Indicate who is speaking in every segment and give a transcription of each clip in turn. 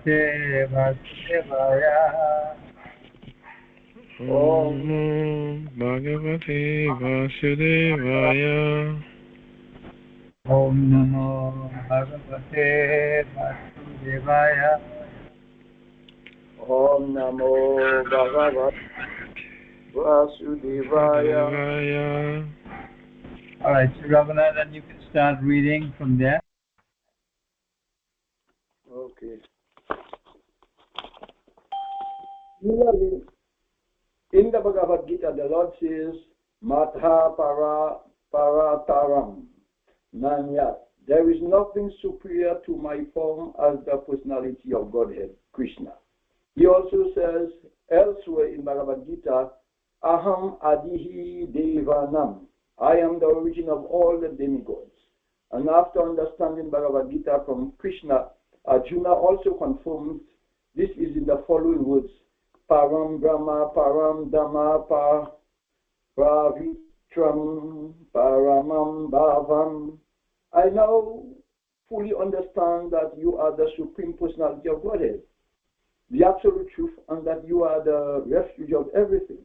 Speaker 1: Bhagavate Vasudevaya.
Speaker 2: Om Bhagavate Vasudevaya.
Speaker 1: Om Namo Bhagavate Vasudevaya.
Speaker 3: Om Namo Bhagavate Vasudevaya.
Speaker 1: All right, so Raghunathan, you can start reading from there.
Speaker 3: Okay. Similarly, in the Bhagavad Gita, the Lord says, Matha Parataram Nanyat. There is nothing superior to my form as the personality of Godhead, Krishna. He also says elsewhere in Bhagavad Gita, Aham Adihi Devanam. I am the origin of all the demigods. And after understanding Bhagavad Gita from Krishna, Arjuna also confirms this is in the following words: Param Brahma, Param Dhamma, Pravitram, Paramam Bhavam. I now fully understand that you are the Supreme Personality of Godhead, the absolute truth, and that you are the refuge of everything.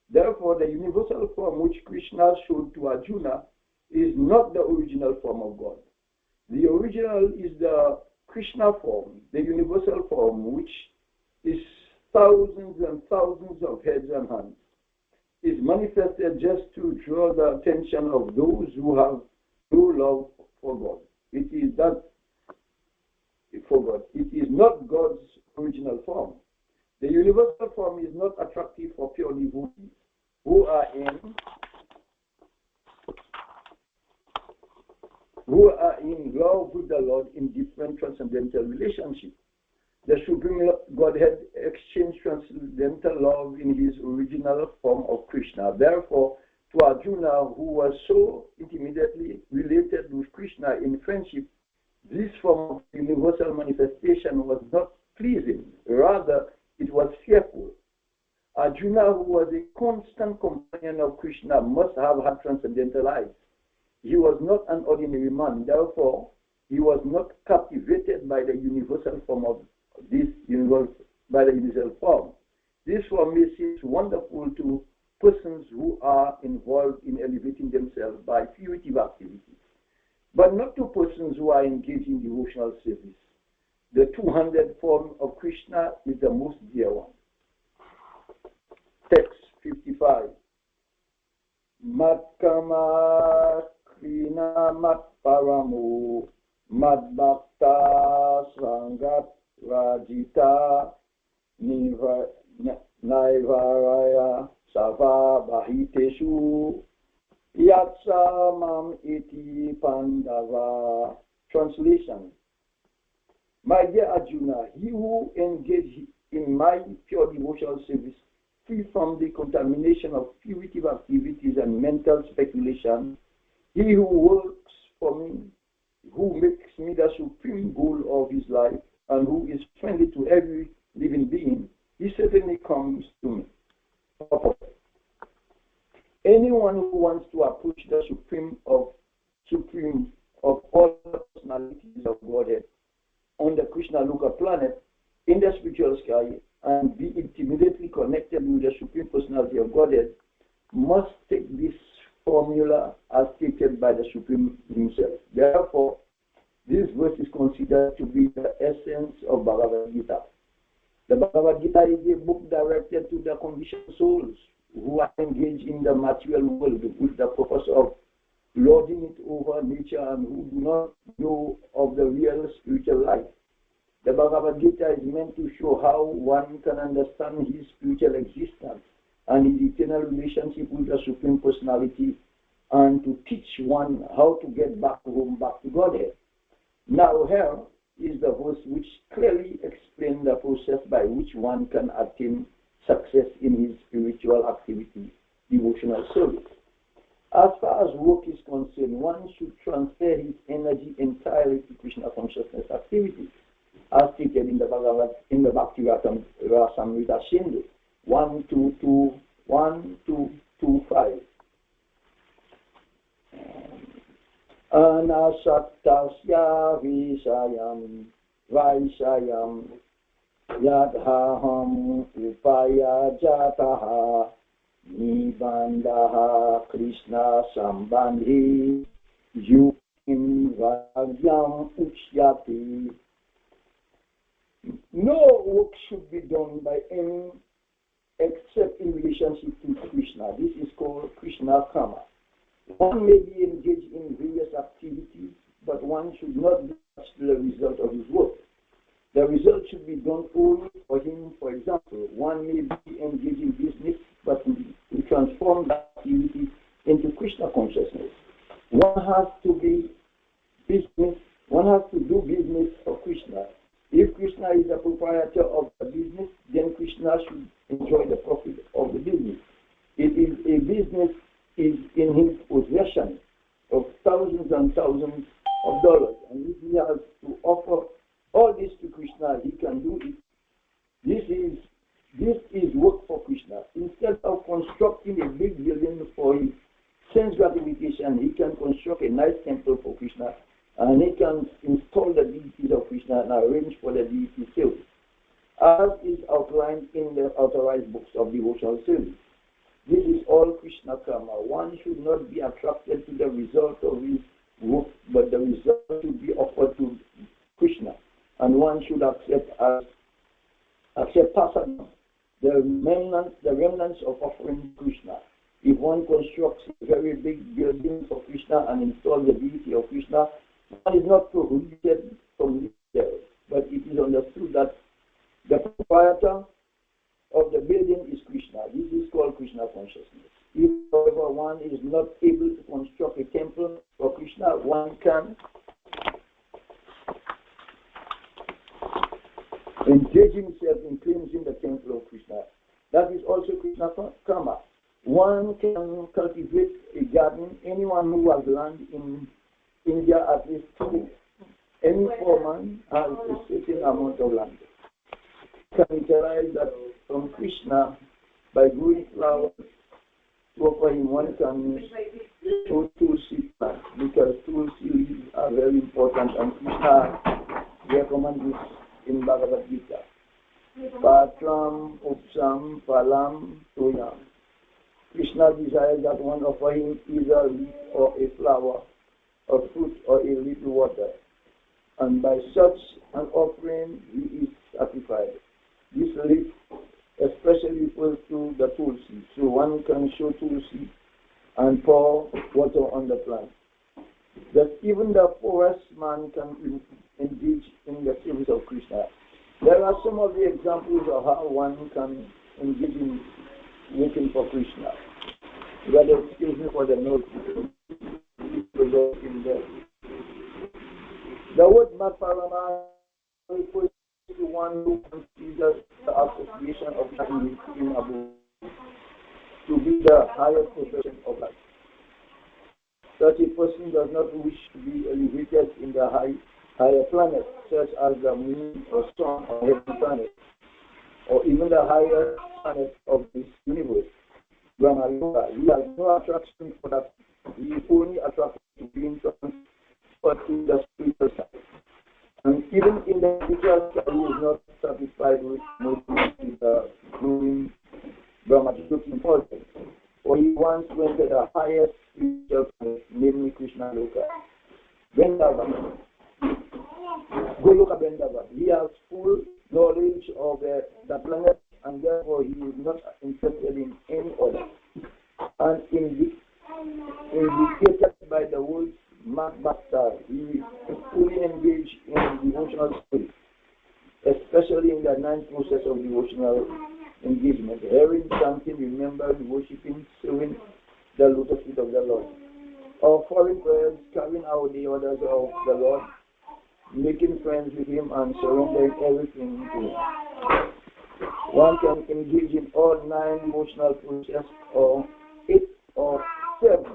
Speaker 3: Therefore, the universal form which Krishna showed to Arjuna is not the original form of God. The original is the Krishna form, the universal form, which is thousands and thousands of heads and hands, is manifested just to draw the attention of those who have no love for God. It is that for God. It is not God's original form. The universal form is not attractive for pure devotees who are in love with the Lord in different transcendental relationships. The Supreme Godhead exchanged transcendental love in his original form of Krishna. Therefore, to Arjuna, who was so intimately related with Krishna in friendship, this form of universal manifestation was not pleasing. Rather, it was fearful. Arjuna, who was a constant companion of Krishna, must have had transcendental eyes. He was not an ordinary man. Therefore, he was not captivated by the universal form of this universal form. This form may seem wonderful to persons who are involved in elevating themselves by puritive activities, but not to persons who are engaged in devotional service. The 200 form of Krishna is the most dear one. Text 55. Matkama Krina Mat Paramu Mad Bhakta Sangat Rajita Naivaraya Sava Bahiteshu Yatsa Mam Iti Pandava. Translation. My dear Arjuna, he who engages in my pure devotional service, free from the contamination of punitive activities and mental speculation, he who works for me, who makes me the supreme goal of his life, and who is friendly to every living being, he certainly comes to me. Anyone who wants to approach the supreme of all personalities of Godhead on the Krishna Loka planet in the spiritual sky and be intimately connected with the Supreme Personality of Godhead must take this formula as stated by the Supreme himself. Therefore, this verse is considered to be the essence of Bhagavad Gita. The Bhagavad Gita is a book directed to the conditioned souls who are engaged in the material world with the purpose of lording it over nature and who do not know of the real spiritual life. The Bhagavad Gita is meant to show how one can understand his spiritual existence and his eternal relationship with the Supreme Personality, and to teach one how to get back home, back to Godhead. Now here is the verse which clearly explains the process by which one can attain success in his spiritual activity, devotional service. As far as work is concerned, one should transfer his energy entirely to Krishna consciousness activities, as stated in the Bhakti Rasamrita Sindhu 1.2.2.1.2.2.5. Anasaktasya Vaishayam Yadhaham upaya jataha nibandaha Krishna sambandhi yukim vagyam uchyati. No work should be done by any except in relationship to Krishna. This is called Krishna Kama. One may be engaged in various activities, but one should not judge the result of his work. The result should be done only for him. For example, one may be engaged in business, but to transform that activity into Krishna consciousness. One has to do business for Krishna. If Krishna is the proprietor of the business, then Krishna should enjoy the profit of the business. It is a business is in his possession of thousands and thousands of dollars, and if he has to offer all this to Krishna, he can do it. This is work for Krishna. Instead of constructing a big building for his sense gratification, he can construct a nice temple for Krishna, and he can install the deities of Krishna and arrange for the deity service, as is outlined in the authorized books of devotional service. This is all Krishna Karma. One should not be attracted to the result of his work, but the result should be offered to Krishna, and one should accept prasadam, the remnants of offering Krishna. If one constructs a very big building for Krishna and installs the deity of Krishna, one is not prohibited from this, but it is understood that the proprietor of the building is Krishna. This is called Krishna consciousness. If, however, one is not able to construct a temple for Krishna, one can engage himself in cleansing the temple of Krishna. That is also Krishna Karma. One can cultivate a garden. Anyone who has land in India, at least any foreman has a certain amount of land. Can utilize that from Krishna by growing flowers to offer him. One can sow tulsi plants, because tulsi leaves are very important, and Krishna recommends this in Bhagavad Gita. Patram upsam palam toyam. Krishna desires that one offer him either a leaf or a flower, a fruit or a little water, and by such an offering he is satisfied. This leaf especially refers to the tulsi, so one can show tulsi and pour water on the plant. That even the poorest man can engage in the service of Krishna. There are some of the examples of how one can engage in working for Krishna. Rather, excuse me for the note. The word Maparama refers to one who considers the association of him above to be the highest profession of life. Such a person does not wish to be elevated in the higher planets, such as the moon or sun or heaven planet, or even the higher planets of this universe. Brahma, he has no attraction for that. He is only attracted to being transferred to the spiritual side. And even in the spiritual side, he is not satisfied with the growing Brahmajic impulses. For he wants to enter the highest spiritual planet, namely Krishna Loka. Vaisnava. Goloka Vaisnava. He has full knowledge of the planet, and therefore he is not interested in any other. And indicated by the words Bhakta, he is fully engaged in devotional spirit, especially in the ninth process of devotional engagement, hearing, chanting, remembering, worshipping, serving the lotus feet of the Lord, offering prayers, carrying out the orders of the Lord, making friends with him, and surrendering everything to him. One can engage in all 9 emotional processes, or 8 or 7,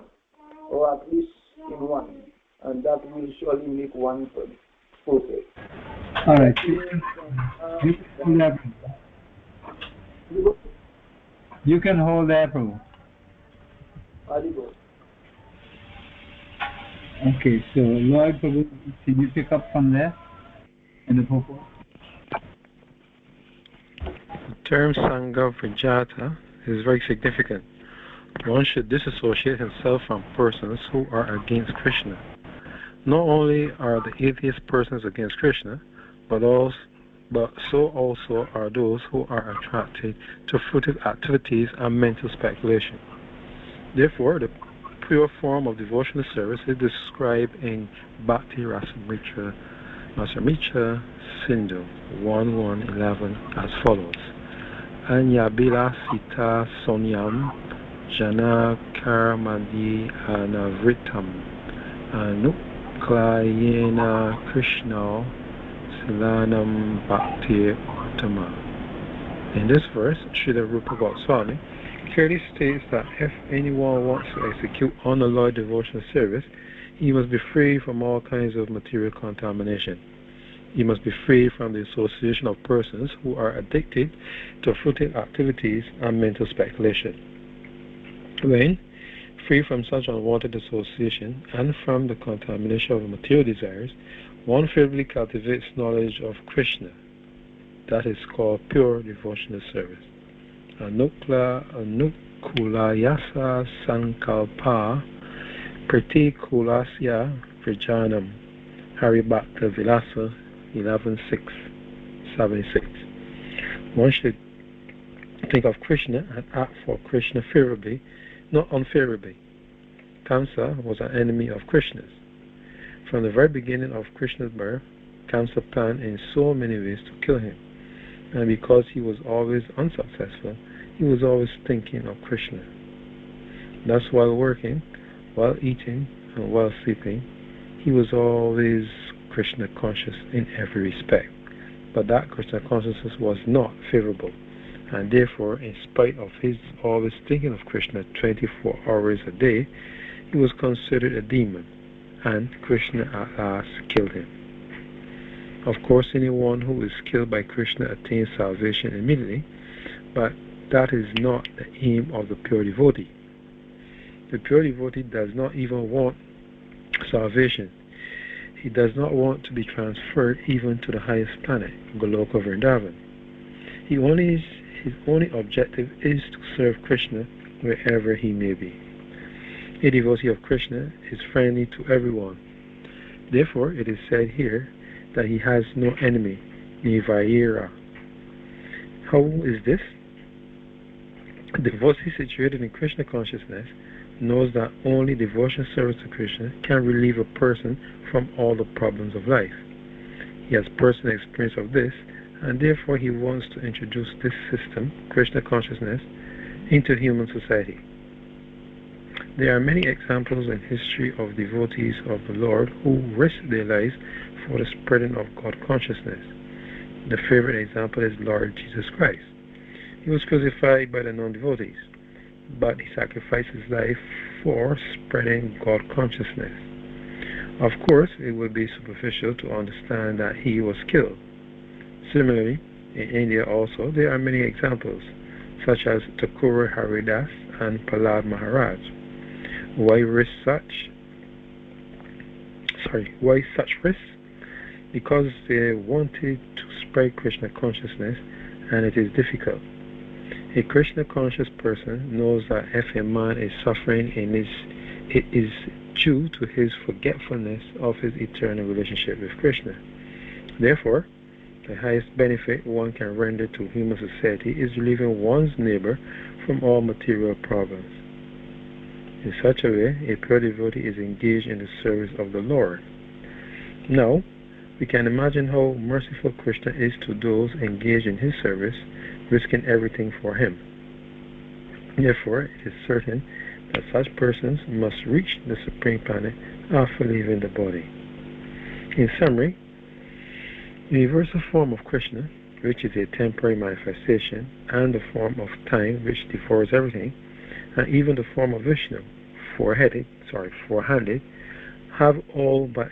Speaker 3: or at least in one, and that will surely make one perfect.
Speaker 1: All right. You can hold April. Okay, so Lord Prabhu, can you pick up from there in the purport?
Speaker 2: term Sanga Vijata is very significant. One should disassociate himself from persons who are against Krishna. Not only are the atheist persons against Krishna, but so also are those who are attracted to fruitive activities and mental speculation. Therefore, the pure form of devotional service is described in Bhakti Rasamrita Sindhu 1.1.11 as follows. Anyabila Sita Sonyam Jana Karamadi Anavritam Anuklayena Krishna Silanam Bhakti Uttama. In this verse, Srila Rupa Goswami clearly states that if anyone wants to execute unalloyed devotional service, he must be free from all kinds of material contamination. He must be free from the association of persons who are addicted to fruitive activities and mental speculation. When free from such unwanted association and from the contamination of material desires, one favorably cultivates knowledge of Krishna. That is called pure devotional service. Anukulayasa sankalpa pratikulasya vrijanam Haribhakta Vilasa 11.6.76. One should think of Krishna and act for Krishna favorably, not unfavorably. Kamsa was an enemy of Krishna's. From the very beginning of Krishna's birth, Kamsa planned in so many ways to kill him. And because he was always unsuccessful, he was always thinking of Krishna. Thus, while working, while eating, and while sleeping, he was always Krishna conscious in every respect. But that Krishna consciousness was not favorable, and therefore, in spite of his always thinking of Krishna 24 hours a day, he was considered a demon, and Krishna at last killed him. Of course, anyone who is killed by Krishna attains salvation immediately, but that is not the aim of the pure devotee. The pure devotee does not even want salvation. He does not want to be transferred even to the highest planet, Goloka Vrindavan. His only objective is to serve Krishna wherever he may be. A devotee of Krishna is friendly to everyone. Therefore, it is said here that he has no enemy, Nivaira. How is this? A devotee situated in Krishna consciousness knows that only devotional service to Krishna can relieve a person from all the problems of life. He has personal experience of this, and therefore he wants to introduce this system, Krishna consciousness, into human society. There are many examples in history of devotees of the Lord who risked their lives for the spreading of God consciousness. The favorite example is Lord Jesus Christ. He was crucified by the non-devotees, but he sacrificed his life for spreading God consciousness. Of course, it would be superficial to understand that he was killed. Similarly, in India also, there are many examples, such as Thakur Haridas and Prahlad Maharaj. Why such risks? Because they wanted to spread Krishna consciousness, and it is difficult. A Krishna conscious person knows that if a man is suffering, it is due to his forgetfulness of his eternal relationship with Krishna. Therefore, the highest benefit one can render to human society is relieving one's neighbor from all material problems. In such a way, a pure devotee is engaged in the service of the Lord. Now, we can imagine how merciful Krishna is to those engaged in his service, risking everything for him. Therefore, it is certain that such persons must reach the Supreme Planet after leaving the body. In summary, the universal form of Krishna, which is a temporary manifestation, and the form of time, which devours everything, and even the form of Vishnu, four-handed, have all been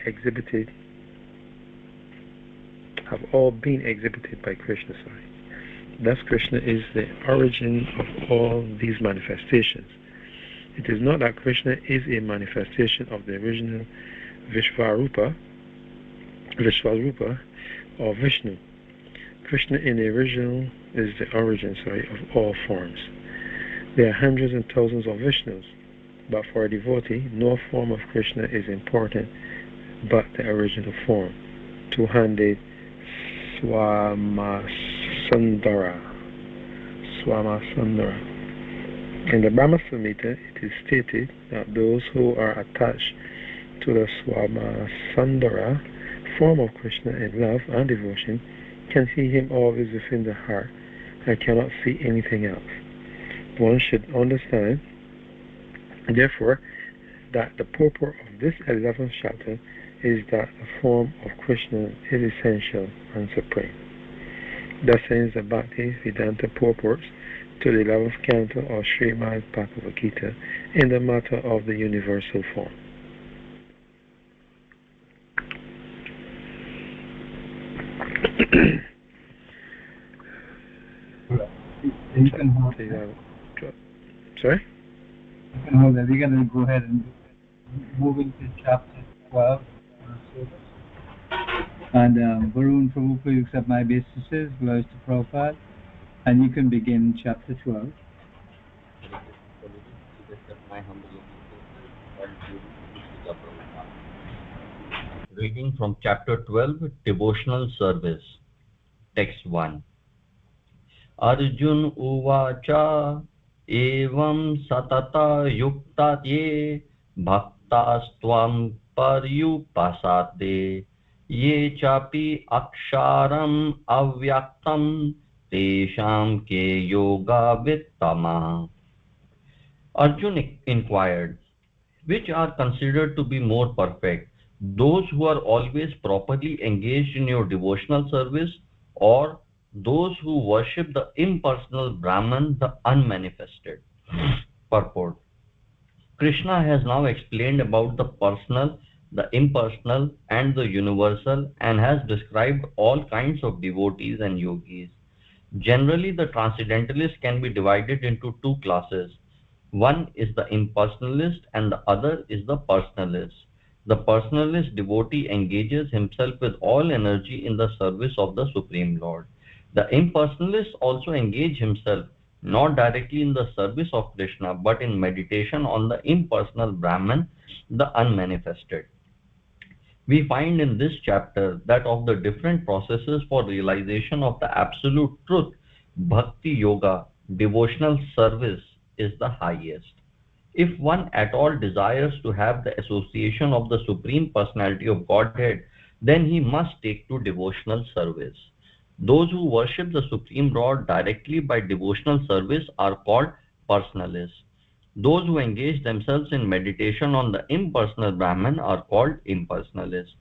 Speaker 2: exhibited by Krishna. Thus, Krishna is the origin of all these manifestations. It is not that Krishna is a manifestation of the original Vishvarupa or Vishnu. Krishna in the original is the origin, of all forms. There are hundreds and thousands of Vishnus, but for a devotee, no form of Krishna is important but the original form, two-handed Swamasundara. In the Brahma Samhita, it is stated that those who are attached to the Swamasundara form of Krishna in love and devotion can see him always within the heart and cannot see anything else. One should understand, therefore, that the purport of this 11th chapter is that the form of Krishna is essential and supreme. Thus ends the Bhakti Vedanta purports to the 11th canto of Srimad Bhagavad Gita in the matter of the universal form.
Speaker 1: You can hold
Speaker 2: Sorry?
Speaker 1: You can hold that. We're going to go ahead and move into chapter 12. And Varun Prabhu, please accept my obeisances, glories to Prabhupada. And you can begin chapter 12.
Speaker 4: Reading from chapter 12, Devotional Service. Text 1. Arjun uvacha evam satata yukta ye bhaktastvam paryupasate ye chapi aksharam avyaktam tesham ke yoga vittama. Arjun inquired, which are considered to be more perfect, those who are always properly engaged in your devotional service, or those who worship the impersonal Brahman, the unmanifested? Purport. Krishna has now explained about the personal, the impersonal, and the universal, and has described all kinds of devotees and yogis. Generally, the transcendentalists can be divided into two classes. One is the impersonalist and the other is the personalist. The personalist devotee engages himself with all energy in the service of the Supreme Lord. The impersonalist also engages himself not directly in the service of Krishna but in meditation on the impersonal Brahman, the unmanifested. We find in this chapter that of the different processes for realization of the absolute truth, Bhakti Yoga, devotional service, is the highest. If one at all desires to have the association of the Supreme Personality of Godhead, then he must take to devotional service. Those who worship the Supreme Lord directly by devotional service are called personalists. Those who engage themselves in meditation on the impersonal Brahman are called impersonalists.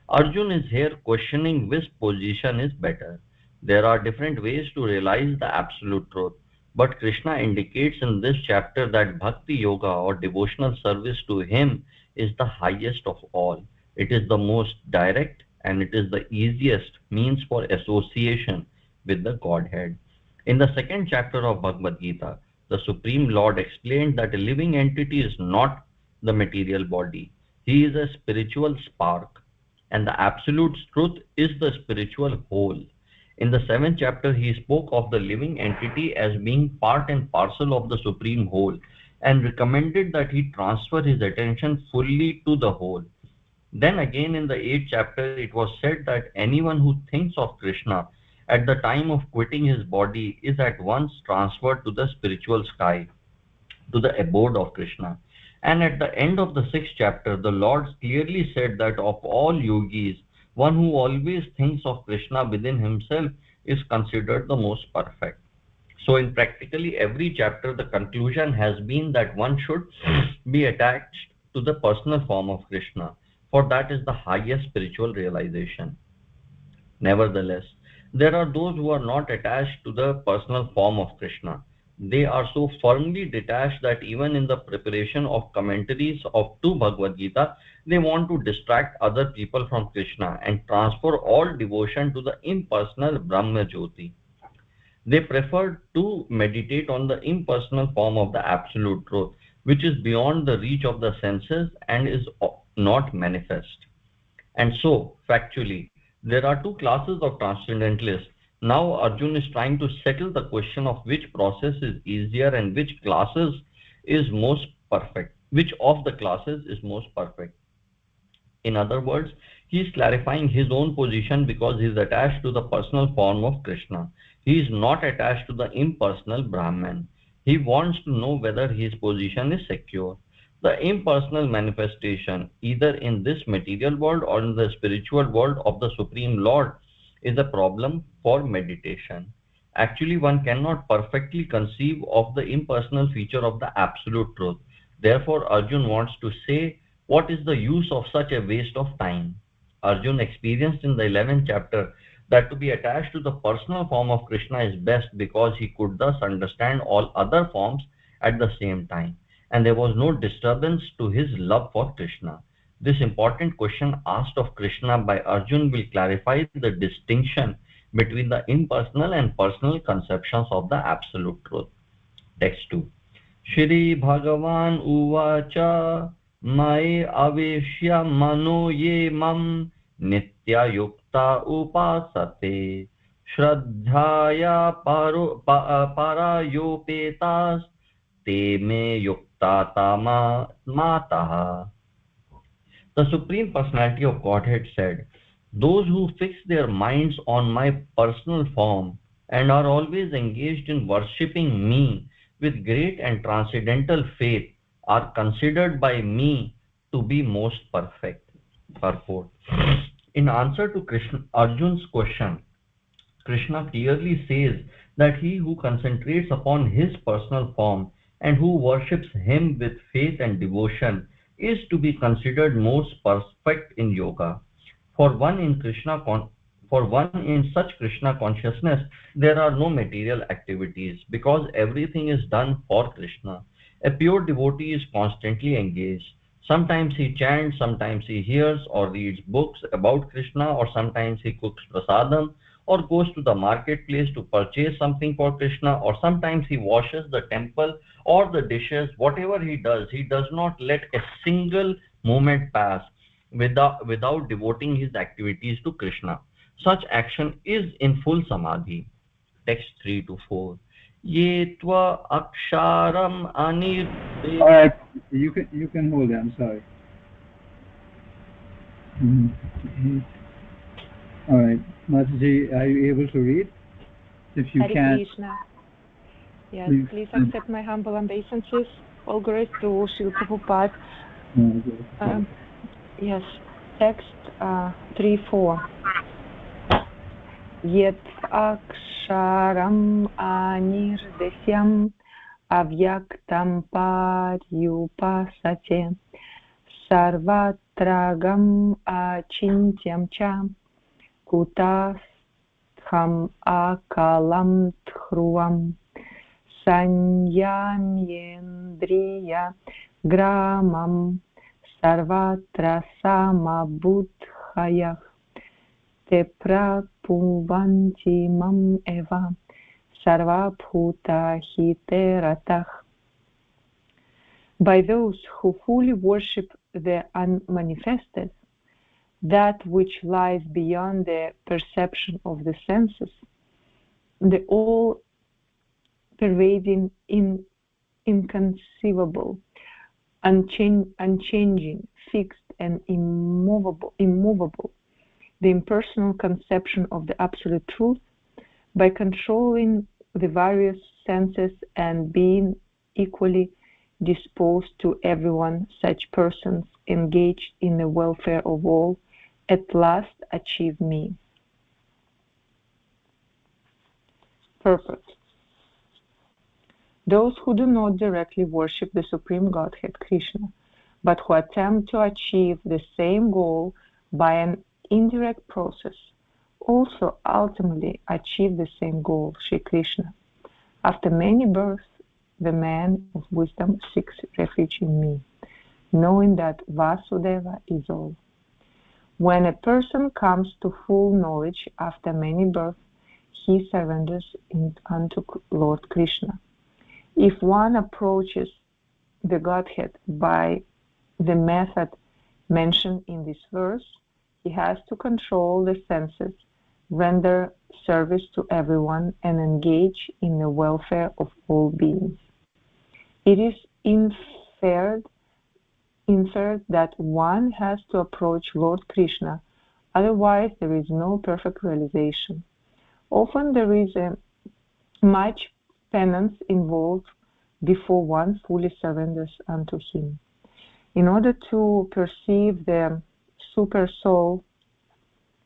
Speaker 4: Arjun is here questioning which position is better. There are different ways to realize the absolute truth. But Krishna indicates in this chapter that Bhakti Yoga or devotional service to him is the highest of all. It is the most direct and it is the easiest means for association with the Godhead. In the second chapter of Bhagavad Gita, the Supreme Lord explained that a living entity is not the material body. He is a spiritual spark, and the absolute truth is the spiritual whole. In the 7th chapter, he spoke of the living entity as being part and parcel of the Supreme Whole and recommended that he transfer his attention fully to the whole. Then again in the 8th chapter, it was said that anyone who thinks of Krishna at the time of quitting his body is at once transferred to the spiritual sky, to the abode of Krishna. And at the end of the 6th chapter, the Lord clearly said that of all yogis, one who always thinks of Krishna within himself is considered the most perfect. So in practically every chapter, the conclusion has been that one should be attached to the personal form of Krishna, for that is the highest spiritual realization. Nevertheless, there are those who are not attached to the personal form of Krishna. They are so firmly detached that even in the preparation of commentaries to Bhagavad Gita, they want to distract other people from Krishna and transfer all devotion to the impersonal Brahma Jyoti. They prefer to meditate on the impersonal form of the absolute truth, which is beyond the reach of the senses and is not manifest. And so, factually, there are two classes of transcendentalists. Now Arjun is trying to settle the question of which process is easier and which classes is most perfect. Which of the classes is most perfect? In other words, he is clarifying his own position because he is attached to the personal form of Krishna. He is not attached to the impersonal Brahman. He wants to know whether his position is secure. The impersonal manifestation, either in this material world or in the spiritual world of the Supreme Lord, is a problem for meditation. Actually, one cannot perfectly conceive of the impersonal feature of the absolute truth. Therefore, Arjun wants to say, what is the use of such a waste of time? Arjun experienced in the 11th chapter that to be attached to the personal form of Krishna is best because he could thus understand all other forms at the same time, and there was no disturbance to his love for Krishna. This important question asked of Krishna by Arjun will clarify the distinction between the impersonal and personal conceptions of the absolute truth. Text 2. Shri Bhagavan Uvacha Mai Aveshya Mano Ye Mam Nitya Yukta Upasate Shraddhaya Parayopetas Te Me Yukta Tama Mataha. The Supreme Personality of Godhead said, those who fix their minds on my personal form and are always engaged in worshipping me with great and transcendental faith are considered by me to be most perfect. Purport. In answer to Arjun's question, Krishna clearly says that he who concentrates upon his personal form and who worships him with faith and devotion is to be considered most perfect in yoga. For one in such Krishna consciousness, there are no material activities because everything is done for Krishna. A pure devotee is constantly engaged. Sometimes he chants, sometimes he hears or reads books about Krishna, or sometimes he cooks prasadam or goes to the marketplace to purchase something for Krishna, or sometimes he washes the temple or the dishes. Whatever he does not let a single moment pass without devoting his activities to Krishna. Such action is in full samadhi. Text 3 to 4. Ye tva aksharam
Speaker 1: All
Speaker 4: anirdesh.
Speaker 1: right, you can hold it. I'm sorry. Mhm. All right, Mataji, are you able to read? If you
Speaker 5: Hare
Speaker 1: can't,
Speaker 5: Krishna. Yes,
Speaker 1: please.
Speaker 5: please accept my humble obeisances. All glories to Srila Prabhupada. Yes, text 3-4. Yet aksharam anirdesyam avyaktam paryupasate sarvatragam achintyam cha kutastham akalam dhruvam sanyamyendriya gramam sarvatra samabudhayah te prapuvanti mam eva sarvabhuta hiteratah. By those who fully worship the unmanifested, that which lies beyond the perception of the senses, the all-pervading, inconceivable, unchanging, fixed, and immovable, the impersonal conception of the absolute truth, by controlling the various senses and being equally disposed to everyone, such persons engaged in the welfare of all at last achieve me. Purpose. Those who do not directly worship the Supreme Godhead, Krishna, but who attempt to achieve the same goal by an indirect process, also ultimately achieve the same goal, Sri Krishna. After many births, the man of wisdom seeks refuge in me, knowing that Vasudeva is all. When a person comes to full knowledge after many births, he surrenders unto Lord Krishna. If one approaches the Godhead by the method mentioned in this verse, he has to control the senses render service to everyone, and engage in the welfare of all beings. It is inferred that one has to approach Lord Krishna, otherwise there is no perfect realization. Often there is much penance involved before one fully surrenders unto him. In order to perceive the super soul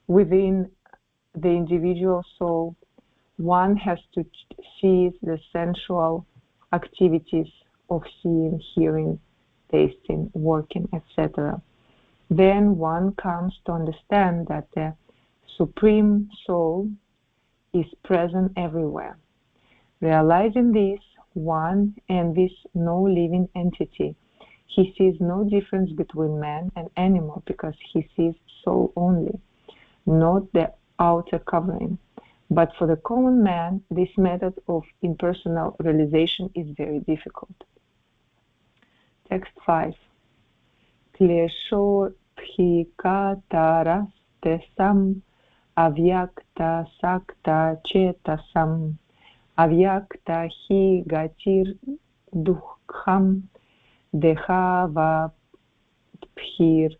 Speaker 5: within the individual soul, one has to cease the sensual activities of seeing, hearing, tasting, working, etc. Then one comes to understand that the Supreme Soul is present everywhere. Realizing this, one envies no living entity. He sees no difference between man and animal because he sees soul only, not the outer covering. But for the common man, this method of impersonal realization is very difficult. Text 5. Klesho phikataras tesam avyakta sakta chetasam avyakta hi gatir dukham dehava phir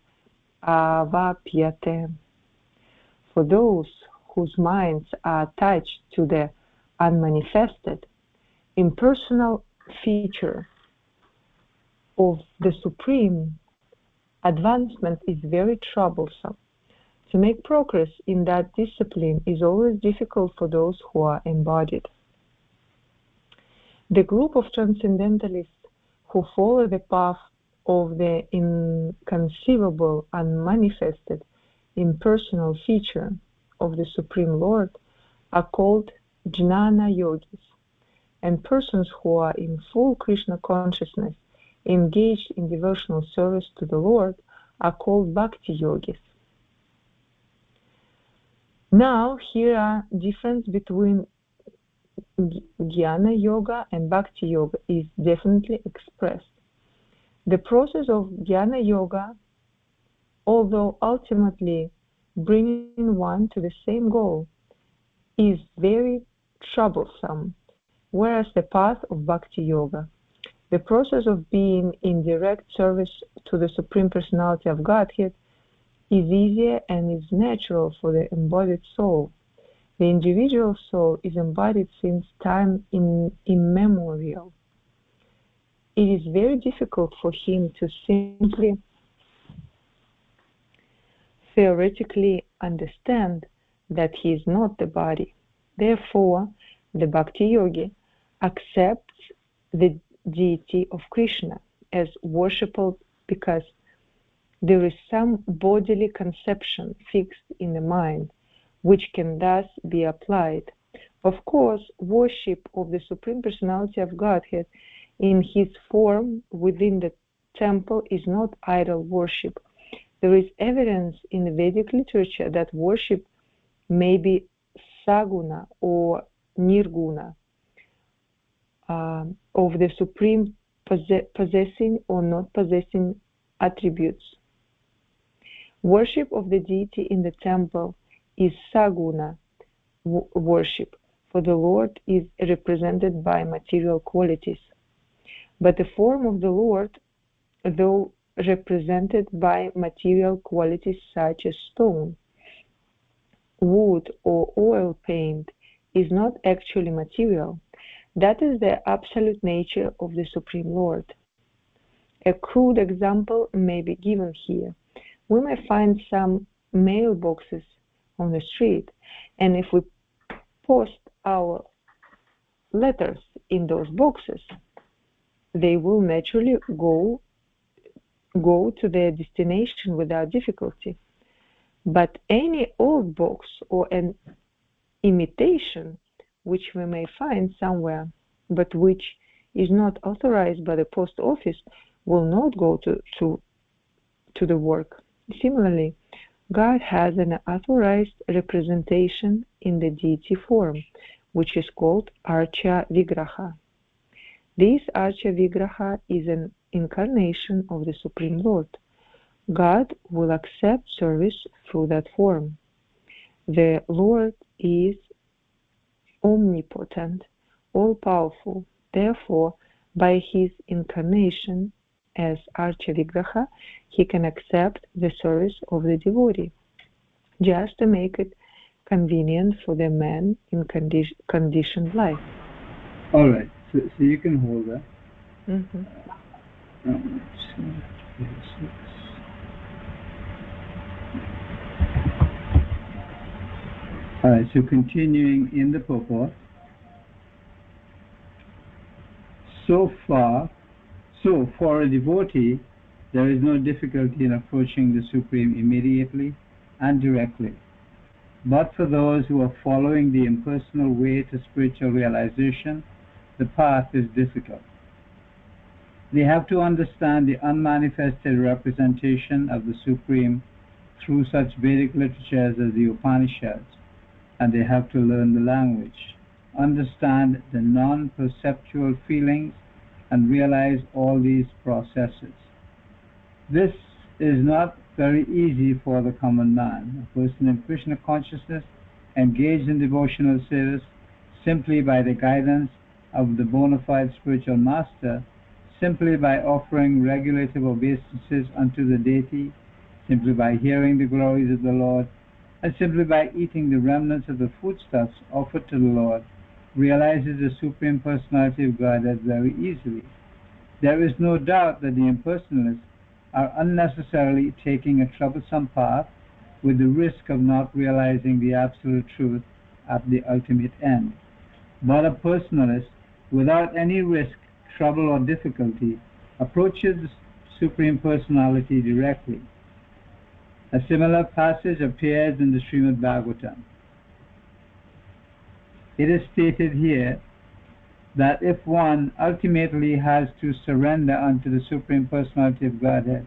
Speaker 5: avapyate. For those whose minds are attached to the unmanifested, impersonal feature of the Supreme, advancement is very troublesome. To make progress in that discipline is always difficult for those who are embodied. The group of transcendentalists who follow the path of the inconceivable, unmanifested, impersonal feature of the Supreme Lord are called Jnana Yogis, and persons who are in full Krishna consciousness engaged in devotional service to the Lord are called Bhakti Yogis. Now, here are difference between Jnana Yoga and Bhakti Yoga is definitely expressed. The process of Jnana Yoga, although ultimately bringing one to the same goal, is very troublesome, whereas the path of Bhakti Yoga, the process of being in direct service to the Supreme Personality of Godhead, is easier and is natural for the embodied soul. The individual soul is embodied since time immemorial. It is very difficult for him to simply theoretically understand that he is not the body. Therefore, the Bhakti Yogi accepts the deity of Krishna as worshipable because there is some bodily conception fixed in the mind, which can thus be applied. Of course, worship of the Supreme Personality of Godhead in his form within the temple is not idol worship. There is evidence in the Vedic literature that worship may be saguna or nirguna, of the Supreme possessing or not possessing attributes. Worship of the deity in the temple is saguna worship, for the Lord is represented by material qualities. But the form of the Lord, though represented by material qualities such as stone, wood, or oil paint, is not actually material. That is the absolute nature of the Supreme Lord. A crude example may be given here. We may find some mailboxes on the street, and if we post our letters in those boxes, they will naturally go to their destination without difficulty. But any old box or an imitation which we may find somewhere, but which is not authorized by the post office, will not go to the work. Similarly, God has an authorized representation in the deity form, which is called Archa Vigraha. This Archa Vigraha is an incarnation of the Supreme Lord. God will accept service through that form. The Lord is omnipotent, all-powerful. Therefore, by his incarnation as Archa-Vigraha, he can accept the service of the devotee, just to make it convenient for the man in conditioned life.
Speaker 1: All right, so you can hold that. All right, so continuing in the purport. So for a devotee, there is no difficulty in approaching the Supreme immediately and directly. But for those who are following the impersonal way to spiritual realization, the path is difficult. They have to understand the unmanifested representation of the Supreme through such Vedic literatures as the Upanishads, and they have to learn the language, understand the non-perceptual feelings, and realize all these processes. This is not very easy for the common man. A person in Krishna consciousness engaged in devotional service simply by the guidance of the bona fide spiritual master, simply by offering regulative obeisances unto the deity, simply by hearing the glories of the Lord, and simply by eating the remnants of the foodstuffs offered to the Lord, realizes the Supreme Personality of Godhead very easily. There is no doubt that the impersonalists are unnecessarily taking a troublesome path with the risk of not realizing the absolute truth at the ultimate end. But a personalist, without any risk, trouble, or difficulty, approaches the Supreme Personality directly. A similar passage appears in the Srimad Bhagavatam. It is stated here that if one ultimately has to surrender unto the Supreme Personality of Godhead,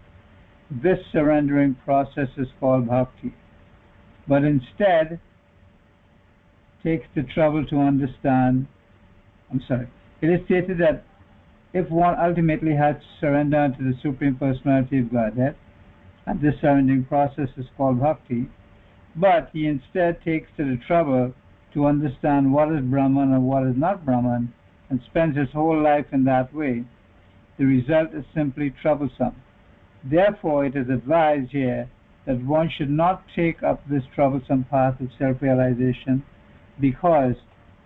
Speaker 1: this surrendering process is called bhakti, but instead takes the trouble to understand, it is stated that if one ultimately has to surrender unto the Supreme Personality of Godhead, and this surrendering process is called bhakti, but he instead takes to the trouble to understand what is Brahman and what is not Brahman, and spends his whole life in that way, the result is simply troublesome. Therefore, it is advised here that one should not take up this troublesome path of self-realization, because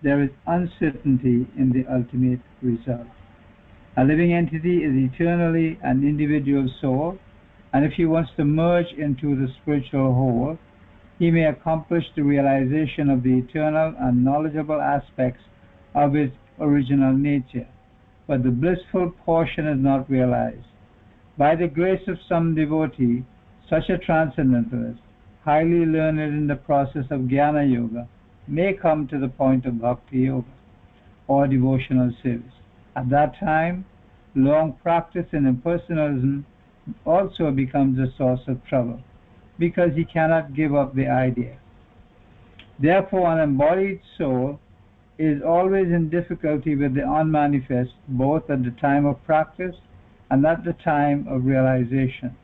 Speaker 1: there is uncertainty in the ultimate result. A living entity is eternally an individual soul, and if he wants to merge into the spiritual whole, he may accomplish the realization of the eternal and knowledgeable aspects of its original nature, but the blissful portion is not realized. By the grace of some devotee, such a transcendentalist, highly learned in the process of Jnana Yoga, may come to the point of Bhakti Yoga, or devotional service. At that time, long practice in impersonalism also becomes a source of trouble, because he cannot give up the idea. Therefore, an embodied soul is always in difficulty with the unmanifest, both at the time of practice and at the time of realization.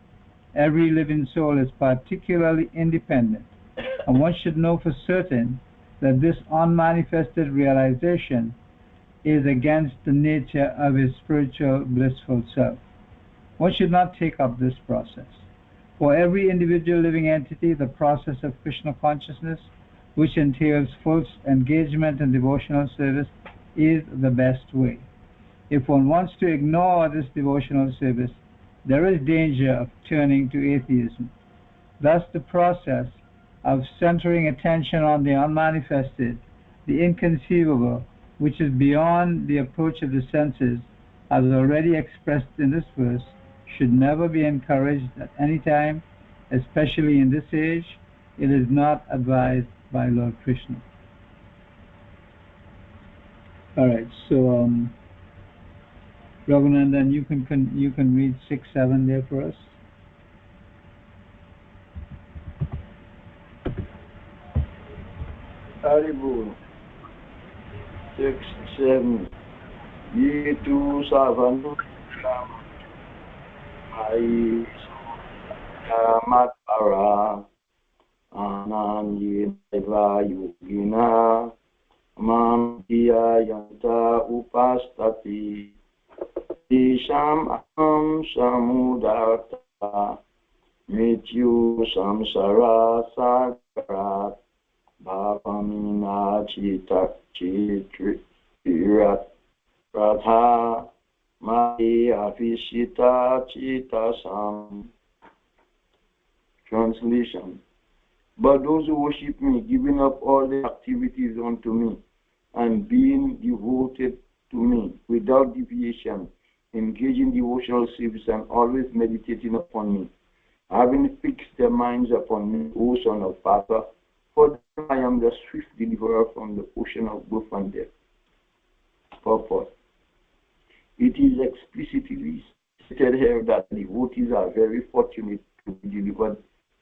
Speaker 1: Every living soul is particularly independent, and one should know for certain that this unmanifested realization is against the nature of his spiritual blissful self. One should not take up this process. For every individual living entity, the process of Krishna consciousness, which entails full engagement in devotional service, is the best way. If one wants to ignore this devotional service, there is danger of turning to atheism. Thus, the process of centering attention on the unmanifested, the inconceivable, which is beyond the approach of the senses, as already expressed in this verse, should never be encouraged at any time, especially in this age. It is not advised by Lord Krishna. All right, so Raghunandan, you can read 6-7 there for us.
Speaker 3: Haribo 6-7. Ye tu savantu ai kamat para Ananyeva yogina mam yanta upastati Isham am samudata Mrityu samsara sagarat Bhavamina chita chitrat Radha Maya Avishita Chitasam. Translation. But those who worship me, giving up all their activities unto me, and being devoted to me without deviation, engaging devotional service and always meditating upon me, having fixed their minds upon me, O Son of Father, for them I am the swift deliverer from the ocean of birth and death. Purport. It is explicitly stated here that devotees are very fortunate to be delivered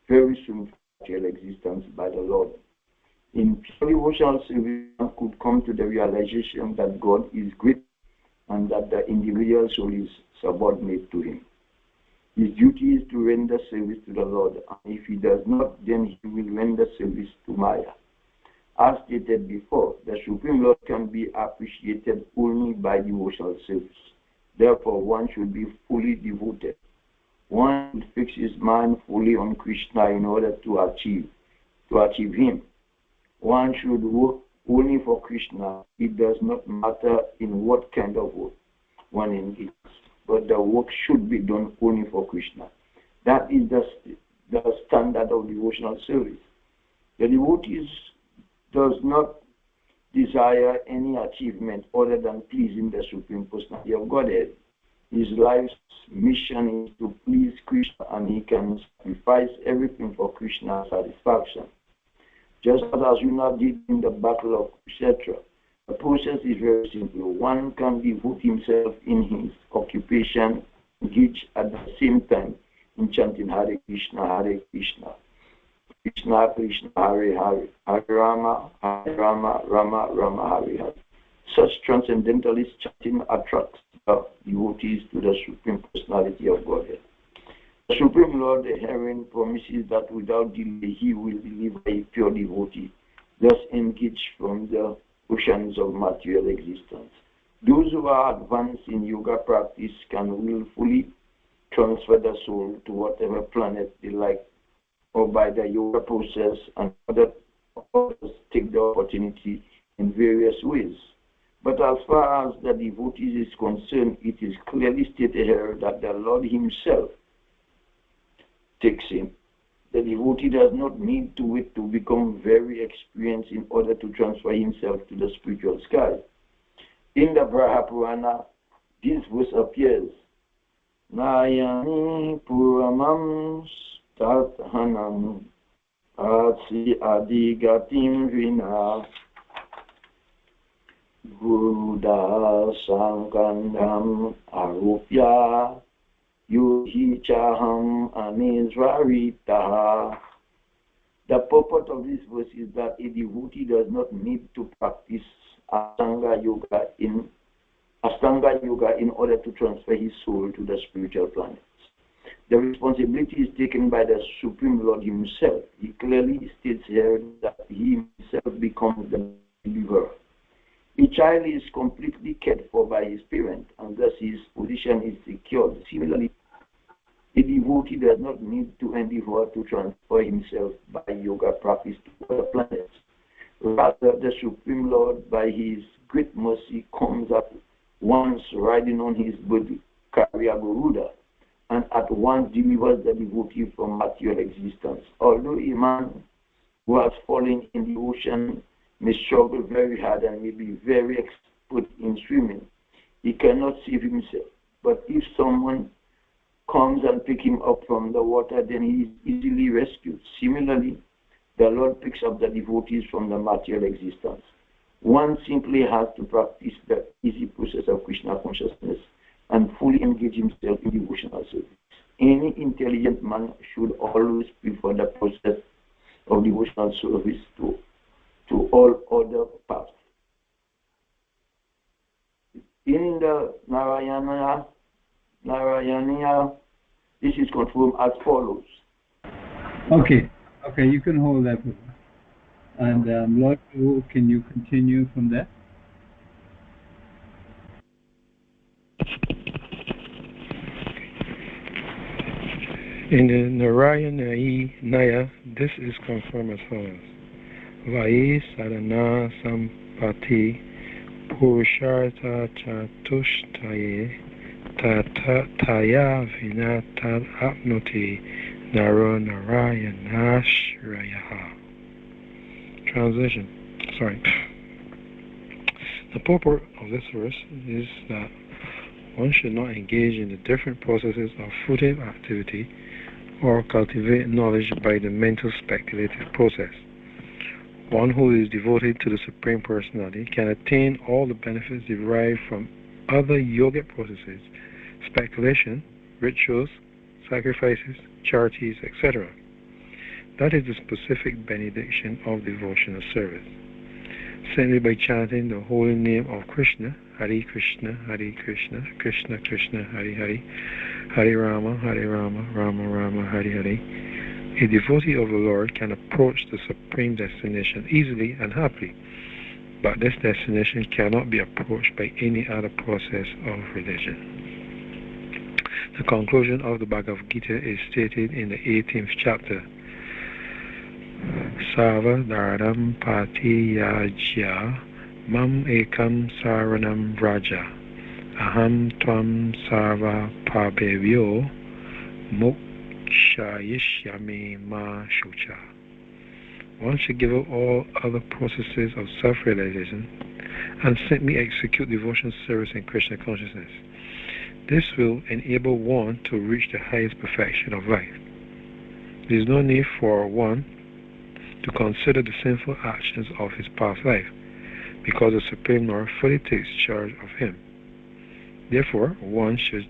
Speaker 3: very soon from material existence by the Lord. In pure devotional service, one could come to the realization that God is great and that the individual soul is subordinate to Him. His duty is to render service to the Lord, and if he does not, then he will render service to Maya. As stated before, the Supreme Lord can be appreciated only by devotional service. Therefore, one should be fully devoted. One should fix his mind fully on Krishna in order to achieve Him. One should work only for Krishna. It does not matter in what kind of work one engages, but the work should be done only for Krishna. That is the standard of devotional service. The devotee does not desire any achievement other than pleasing the Supreme Personality of Godhead. His life's mission is to please Krishna, and he can sacrifice everything for Krishna's satisfaction. Just as Arjuna did in the Battle of Kurukshetra. The process is very simple. One can devote himself in his occupation, engage at the same time in chanting Hare Krishna, Krishna Krishna, Hare Hare, Hare Rama, Rama Rama, Hare Hare. Such transcendentalist chanting attracts the devotees to the Supreme Personality of Godhead. The Supreme Lord, the herein, promises that without delay he will deliver a pure devotee, thus engaged from the oceans of material existence. Those who are advanced in yoga practice can willfully transfer the soul to whatever planet they like, or by the yoga process, and others take the opportunity in various ways. But as far as the devotees is concerned, it is clearly stated here that the Lord himself takes him. The devotee does not need to wait to become very experienced in order to transfer himself to the spiritual sky. In the Braha Purana, this verse appears. Nayani Puramam Stathanam Atsi Adigatim Vina Buddha Sankandam Arupya Yuhi Chaham Anizvaritaha. The purport of this verse is that a devotee does not need to practice Asanga yoga in order to transfer his soul to the spiritual planets. The responsibility is taken by the Supreme Lord himself. He clearly states here that he himself becomes the deliverer. A child is completely cared for by his parent, and thus his position is secured. Similarly, a devotee does not need to endeavor to transfer himself by yoga practice to other planets. Rather, the Supreme Lord, by his great mercy, comes at once riding on his body, Karya Garuda, and at once delivers the devotee from material existence. Although a man who has fallen in the ocean may struggle very hard and may be very expert in swimming, he cannot save himself. But if someone comes and picks him up from the water, then he is easily rescued. Similarly, the Lord picks up the devotees from the material existence. One simply has to practice the easy process of Krishna consciousness and fully engage himself in devotional service. Any intelligent man should always prefer the process of devotional service to all other paths. In the Narayana, this is confirmed as follows.
Speaker 1: Okay. Okay, you can hold that. And Lord, can you continue from there?
Speaker 2: In the Narayana, this is confirmed as follows. Vai sadhana sampati purushartha chatushtaye taya vinatad apnoti naro narayanashrayaha. Translation. Sorry. The purport of this verse is that one should not engage in the different processes of fruitive activity or cultivate knowledge by the mental speculative process. One who is devoted to the Supreme Personality can attain all the benefits derived from other yogic processes, speculation, rituals, sacrifices, charities, etc. That is the specific benediction of devotional service. Simply by chanting the holy name of Krishna, Hare Krishna, Hare Krishna, Krishna Krishna, Hare Hare, Hare Rama, Hare Rama, Rama Rama, Hare Hare, a devotee of the Lord can approach the supreme destination easily and happily, but this destination cannot be approached by any other process of religion. The conclusion of the Bhagavad Gita is stated in the 18th chapter. Sava Dharam Patiyajya Mam Ekam Saranam Vraja Aham Tvam Sarva Pabevyo Mokshayishyami Ma Shucha. One should give up all other processes of self-realization and simply execute devotional service in Krishna consciousness. This will enable one to reach the highest perfection of life. There is no need for one to consider the sinful actions of his past life, because the Supreme Lord fully takes charge of him. Therefore, one should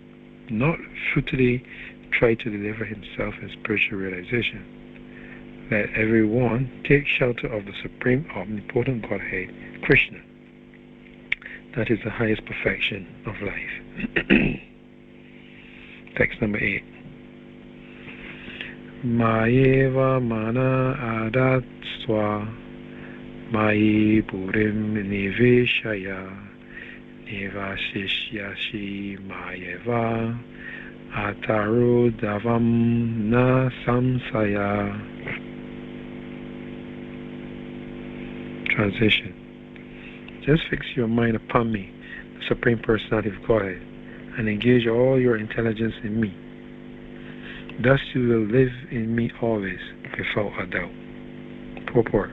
Speaker 2: not futilely try to deliver himself in spiritual realization. Let everyone take shelter of the Supreme Omnipotent Godhead, Krishna. That is the highest perfection of life. Text number 8. Mayeva mana adatswa Mayi purim niveshaya Nivasishyashi mayeva Ataru davam na samsaya. Translation. Just fix your mind upon me, the Supreme Personality of Godhead, and engage all your intelligence in me. Thus you will live in me always, without a doubt. Purport.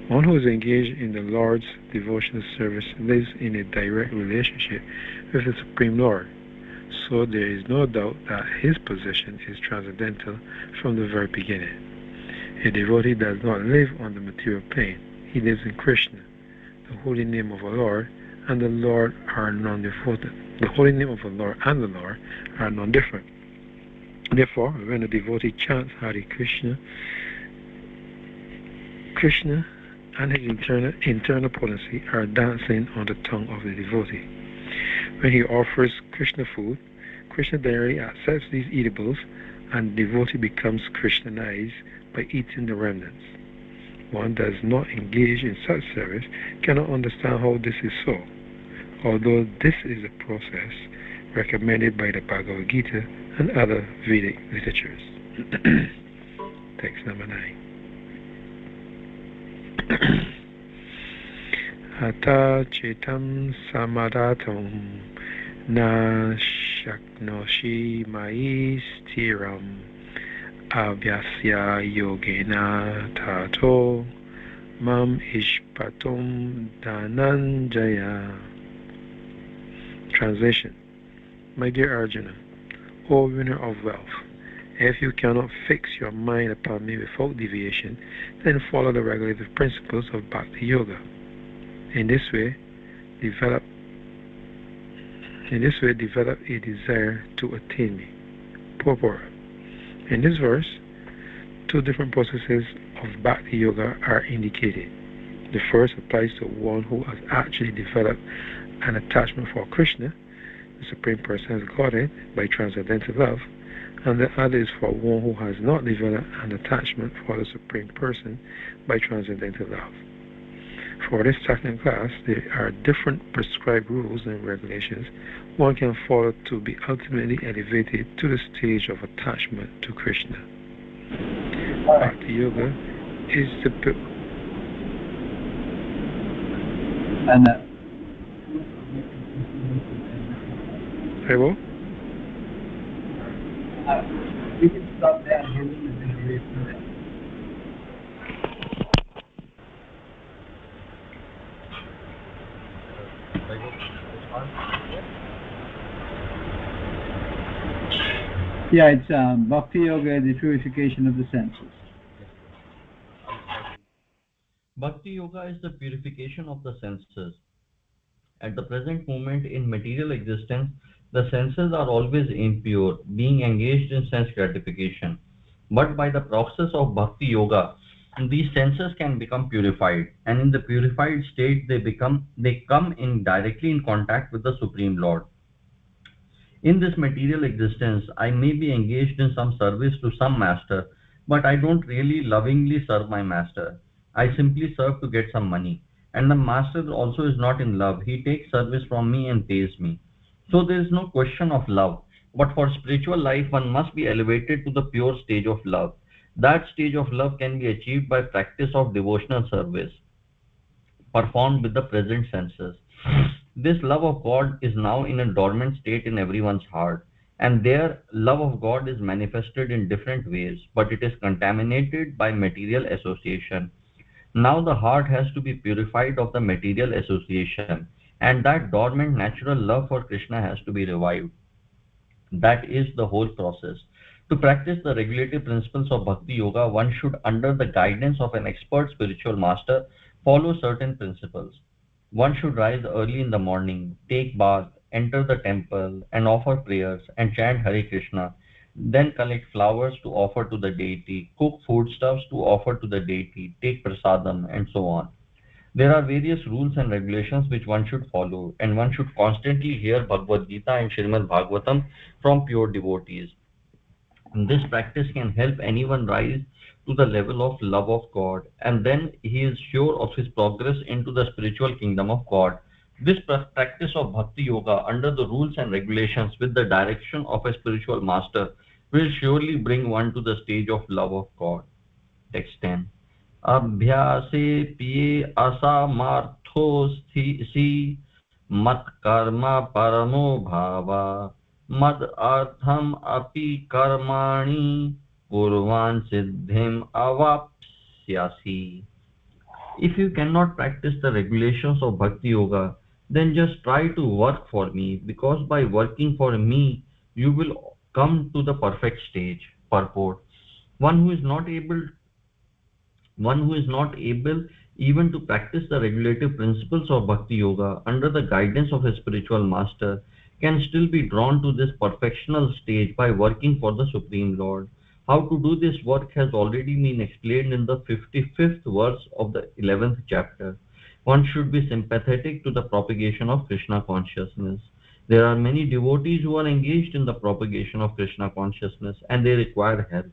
Speaker 2: One who is engaged in the Lord's devotional service lives in a direct relationship with the Supreme Lord, so there is no doubt that his position is transcendental from the very beginning. A devotee does not live on the material plane. He lives in Krishna. The holy name of the Lord and the Lord are non-different. The holy name of the Lord and the Lord are non-different. Therefore, when a devotee chants Hare Krishna, Krishna and his internal potency are dancing on the tongue of the devotee. When he offers Krishna food, Krishna directly accepts these eatables, and the devotee becomes Krishnanized by eating the remnants. One does not engage in such service cannot understand how this is so, although this is a process recommended by the Bhagavad Gita and other Vedic literatures. Text number 9. Hata chetam samadatam na shaknoshi mai stiram abhyasya yogena tato mam ishpatum dhananjaya. Translation. My dear Arjuna, O winner of wealth, if you cannot fix your mind upon me without deviation, then follow the regulative principles of Bhakti Yoga. In this way, develop a desire to attain me. Purport. In this verse, two different processes of Bhakti Yoga are indicated. The first applies to one who has actually developed an attachment for Krishna, the Supreme Person's Godhead, by transcendental love, and the other is for one who has not developed an attachment for the Supreme Person by transcendental love. For this second class, there are different prescribed rules and regulations one can follow to be ultimately elevated to the stage of attachment to Krishna. Bhakti Yoga is the Very well.
Speaker 1: We can stop there and read from there. Yeah, it's Bhakti Yoga, the purification of the senses.
Speaker 4: Bhakti Yoga is the purification of the senses. At the present moment in material existence, the senses are always impure, being engaged in sense gratification. But by the process of Bhakti Yoga, these senses can become purified, and in the purified state they come in directly in contact with the Supreme Lord. In this material existence, I may be engaged in some service to some master, but I don't really lovingly serve my master. I simply serve to get some money. And the master also is not in love. He takes service from me and pays me. So there is no question of love. But for spiritual life, one must be elevated to the pure stage of love. That stage of love can be achieved by practice of devotional service performed with the present senses. This love of God is now in a dormant state in everyone's heart, and their love of God is manifested in different ways, but it is contaminated by material association. Now the heart has to be purified of the material association, and that dormant natural love for Krishna has to be revived. That is the whole process. To practice the regulative principles of Bhakti Yoga, one should, under the guidance of an expert spiritual master, follow certain principles. One should rise early in the morning, take bath, enter the temple, and offer prayers and chant Hare Krishna. Then collect flowers to offer to the deity, cook foodstuffs to offer to the deity, take prasadam, and so on. There are various rules and regulations which one should follow, and one should constantly hear Bhagavad Gita and Srimad Bhagavatam from pure devotees. This practice can help anyone rise to the level of love of God, and then he is sure of his progress into the spiritual kingdom of God. This practice of Bhakti Yoga under the rules and regulations with the direction of a spiritual master will surely bring one to the stage of love of God. Text 10. अभ्यासे पिये असामर्थो स्थि मत कर्म परमो भावा मद अर्थम अपि कर्माणि कुर्वान् सिद्धिम अवाप्स्यसि. If you cannot practice the regulations of Bhakti Yoga, then just try to work for me, because by working for me, you will come to the perfect stage. Purport. One who is not able One who is not able even to practice the regulative principles of Bhakti Yoga under the guidance of a spiritual master can still be drawn to this perfectional stage by working for the Supreme Lord. How to do this work has already been explained in the 55th verse of the 11th chapter. One should be sympathetic to the propagation of Krishna consciousness. There are many devotees who are engaged in the propagation of Krishna consciousness, and they require help.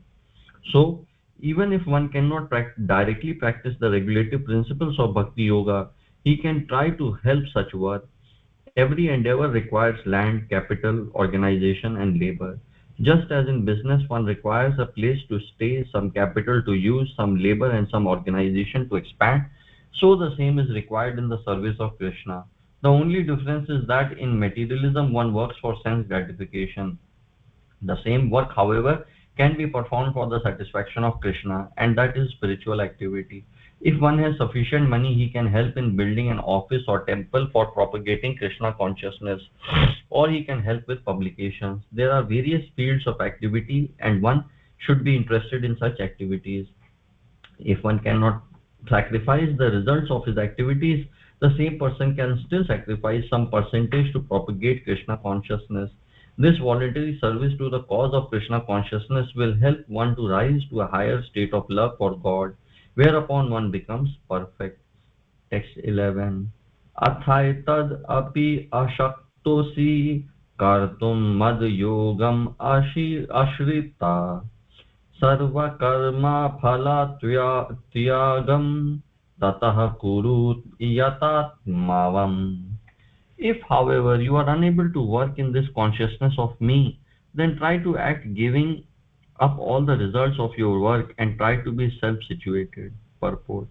Speaker 4: So, even if one cannot directly practice the regulative principles of Bhakti Yoga, he can try to help such work. Every endeavor requires land, capital, organization, and labor. Just as in business, one requires a place to stay, some capital to use, some labor, and some organization to expand, so the same is required in the service of Krishna. The only difference is that in materialism, one works for sense gratification. The same work, however, can be performed for the satisfaction of Krishna, and that is spiritual activity. If one has sufficient money, he can help in building an office or temple for propagating Krishna consciousness, or he can help with publications. There are various fields of activity, and one should be interested in such activities. If one cannot sacrifice the results of his activities, the same person can still sacrifice some percentage to propagate Krishna consciousness. This voluntary service to the cause of Krishna consciousness will help one to rise to a higher state of love for God, whereupon one becomes perfect. Text 11. Athaitad api ashaktosi kartum mad yogam ashrita sarva karma phala tyagam tatah kuru yatatmavam. If, however, you are unable to work in this consciousness of me, then try to act giving up all the results of your work and try to be self-situated. Purport.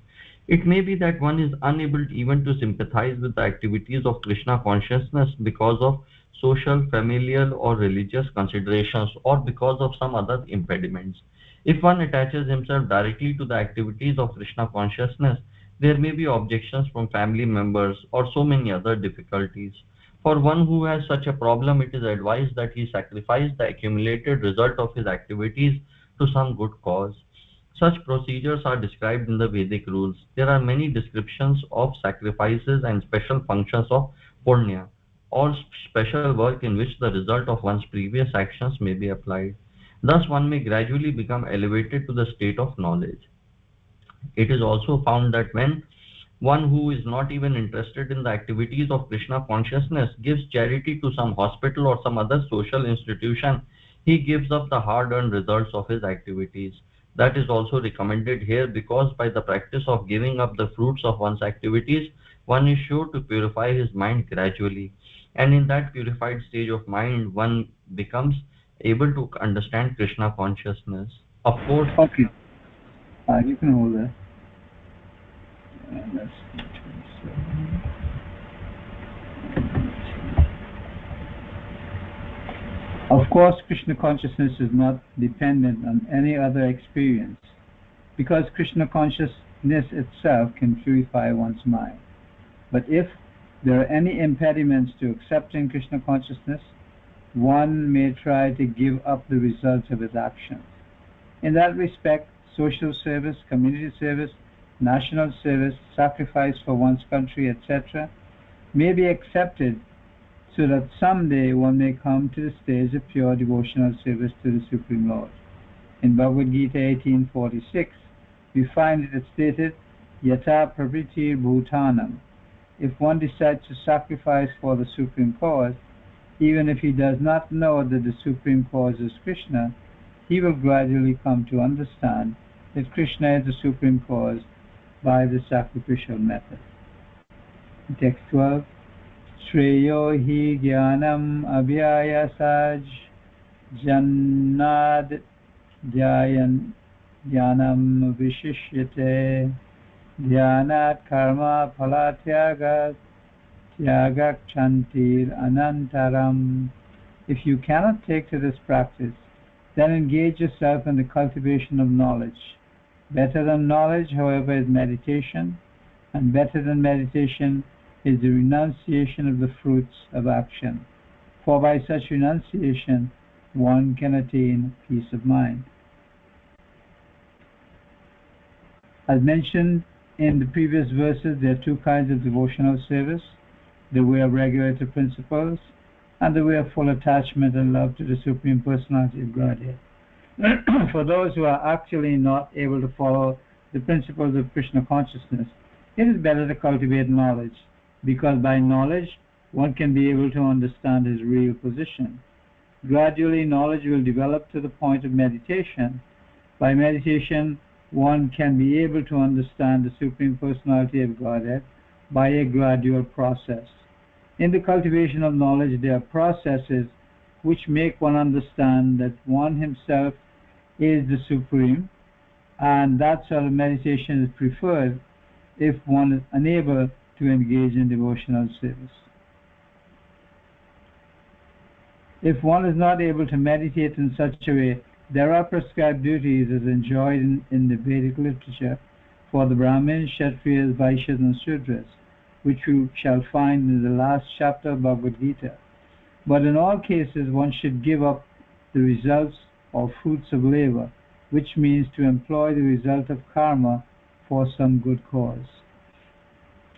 Speaker 4: It may be that one is unable even to sympathize with the activities of Krishna consciousness because of social, familial, or religious considerations, or because of some other impediments. If one attaches himself directly to the activities of Krishna consciousness, there may be objections from family members or so many other difficulties. For one who has such a problem, it is advised that he sacrifice the accumulated result of his activities to some good cause. Such procedures are described in the Vedic rules. There are many descriptions of sacrifices and special functions of punya, or special work in which the result of one's previous actions may be applied. Thus, one may gradually become elevated to the state of knowledge. It is also found that when one who is not even interested in the activities of Krishna consciousness gives charity to some hospital or some other social institution, he gives up the hard-earned results of his activities. That is also recommended here because by the practice of giving up the fruits of one's activities, one is sure to purify his mind gradually. And in that purified stage of mind, one becomes able to understand Krishna consciousness. Of course,
Speaker 1: Okay, you can hold that. That's 27. Of course, Krishna consciousness is not dependent on any other experience, because Krishna consciousness itself can purify one's mind. But if there are any impediments to accepting Krishna consciousness, one may try to give up the results of his actions. In that respect, social service, community service, national service, sacrifice for one's country, etc., may be accepted so that someday one may come to the stage of pure devotional service to the Supreme Lord. In Bhagavad Gita 18:46, we find it stated, Yata pravriti bhutanam. If one decides to sacrifice for the Supreme Cause, even if he does not know that the Supreme Cause is Krishna, he will gradually come to understand that Krishna is the Supreme Cause by the sacrificial method. Text 12. Shreyo hi jnanam abhyayasaj jannad dhyayan jnanam vishishyate dhyanat karma phalatyagat tyagak chantir anantaram. If you cannot take to this practice, then engage yourself in the cultivation of knowledge. Better than knowledge, however, is meditation, and better than meditation is the renunciation of the fruits of action. For by such renunciation, one can attain peace of mind. As mentioned in the previous verses, there are two kinds of devotional service: the way of regulative principles and the way of full attachment and love to the Supreme Personality of Godhead. For those who are actually not able to follow the principles of Krishna consciousness, it is better to cultivate knowledge, because by knowledge one can be able to understand his real position. Gradually, knowledge will develop to the point of meditation. By meditation, one can be able to understand the Supreme Personality of Godhead by a gradual process. In the cultivation of knowledge, there are processes which make one understand that one himself is the Supreme, and that sort of meditation is preferred if one is unable to engage in devotional service. If one is not able to meditate in such a way, there are prescribed duties as enjoyed in the Vedic literature for the Brahmins, Kshatriyas, Vaishyas, and Shudras, which you shall find in the last chapter of Bhagavad Gita. But in all cases, one should give up the results or fruits of labor, which means to employ the result of karma for some good cause.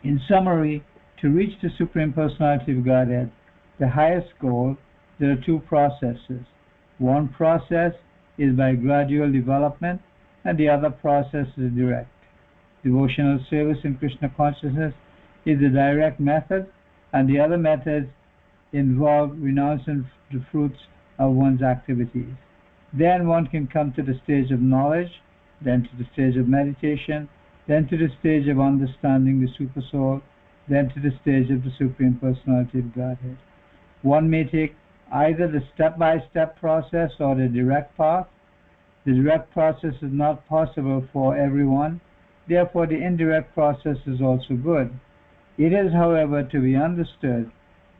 Speaker 1: In summary, to reach the Supreme Personality of Godhead, the highest goal, there are two processes. One process is by gradual development, and the other process is direct. Devotional service in Krishna consciousness is the direct method, and the other methods involve renouncing the fruits of one's activities. Then one can come to the stage of knowledge, then to the stage of meditation, then to the stage of understanding the Supersoul, then to the stage of the Supreme Personality of Godhead. One may take either the step-by-step process or the direct path. The direct process is not possible for everyone, therefore the indirect process is also good. It is, however, to be understood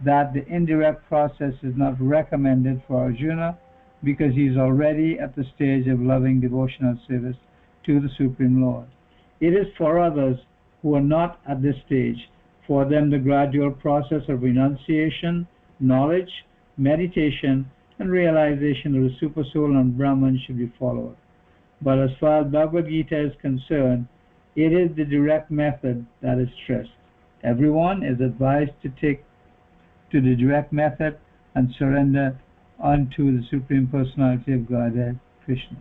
Speaker 1: that the indirect process is not recommended for Arjuna because he is already at the stage of loving devotional service to the Supreme Lord. It is for others who are not at this stage. For them, the gradual process of renunciation, knowledge, meditation, and realization of the Supersoul and Brahman should be followed. But as far as Bhagavad Gita is concerned, it is the direct method that is stressed. Everyone is advised to take to the direct method and surrender unto the Supreme Personality of Godhead, Krishna.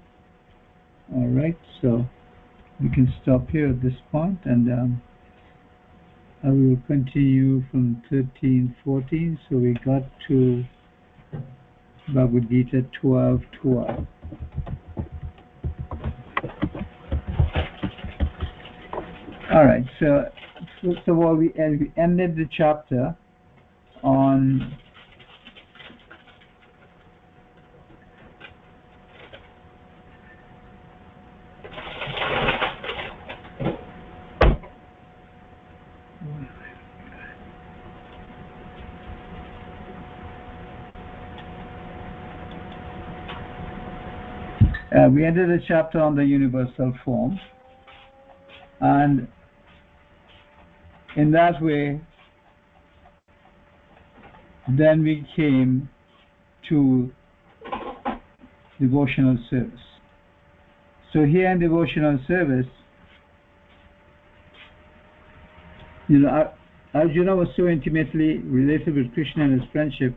Speaker 1: Alright, so we can stop here at this point, and I will continue from 13:14. So we got to Bhagavad Gita 12:12. Alright, so first of all, we ended the chapter on we ended the chapter on the universal form, and in that way then we came to devotional service. So here in devotional service, Arjuna was so intimately related with Krishna and his friendship,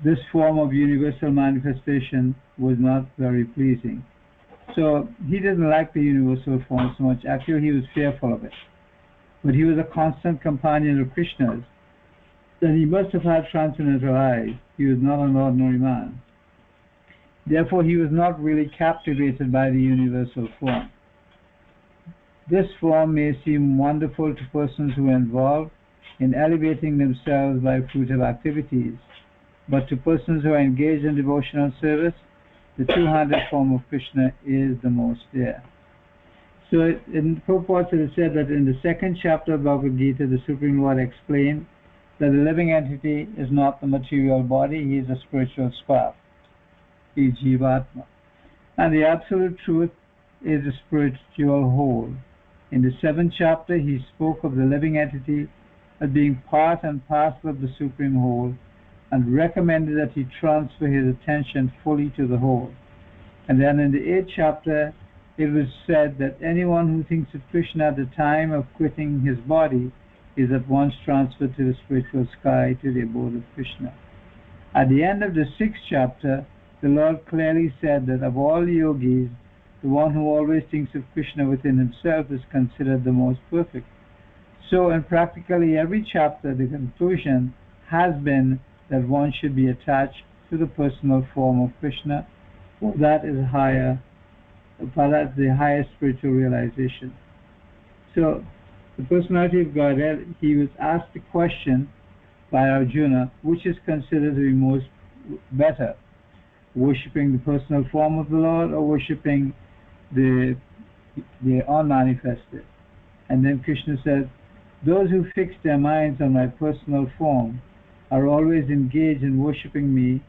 Speaker 1: this form of universal manifestation was not very pleasing. So he didn't like the universal form so much. Actually, he was fearful of it. But he was a constant companion of Krishna's. Then he must have had transcendental eyes. He was not an ordinary man. Therefore, he was not really captivated by the universal form. This form may seem wonderful to persons who are involved in elevating themselves by fruitive activities, but to persons who are engaged in devotional service, the two-handed form of Krishna is the most dear. So in purport, it is said that in the second chapter of Bhagavad Gita, the Supreme Lord explained that the living entity is not the material body, he is a spiritual spark, he is Jivatma. And the absolute truth is a spiritual whole. In the seventh chapter, he spoke of the living entity as being part and parcel of the Supreme Whole, and recommended that he transfer his attention fully to the whole. And then in the 8th chapter, it was said that anyone who thinks of Krishna at the time of quitting his body is at once transferred to the spiritual sky, to the abode of Krishna. At the end of the 6th chapter, the Lord clearly said that of all yogis, the one who always thinks of Krishna within himself is considered the most perfect. So in practically every chapter, the conclusion has been that one should be attached to the personal form of Krishna, for that is the highest spiritual realization. So the personality of Godhead, he was asked the question by Arjuna, which is considered to be most better, worshipping the personal form of the Lord or worshipping the unmanifested? And then Krishna said, those who fix their minds on my personal form are always engaged in worshipping me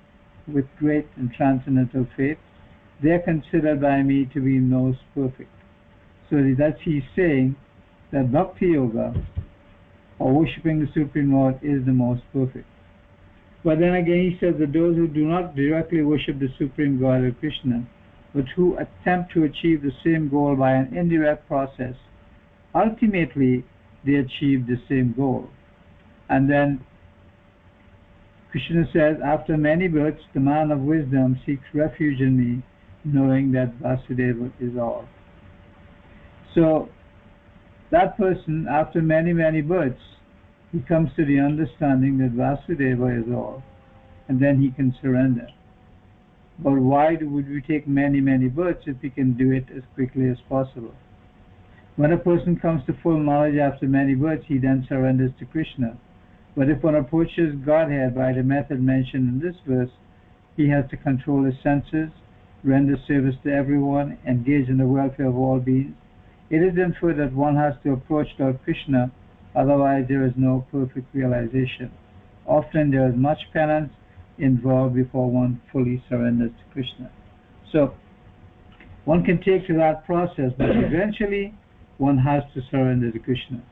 Speaker 1: with great and transcendental faith. They are considered by me to be most perfect. So that he's saying that Bhakti Yoga, or worshipping the Supreme Lord, is the most perfect. But then again he says that those who do not directly worship the Supreme God or Krishna, but who attempt to achieve the same goal by an indirect process, ultimately they achieve the same goal. And then Krishna says, after many births, the man of wisdom seeks refuge in me, knowing that Vasudeva is all. So that person, after many births, He comes to the understanding that Vasudeva is all, and then he can surrender. But why would we take many, many births if we can do it as quickly as possible? When a person comes to full knowledge after many births, he then surrenders to Krishna. But if one approaches Godhead by the method mentioned in this verse, he has to control his senses, render service to everyone, engage in the welfare of all beings. It is inferred that one has to approach Lord Krishna, otherwise there is no perfect realization. Often there is much penance involved before one fully surrenders to Krishna. So one can take to that process, but eventually one has to surrender to Krishna.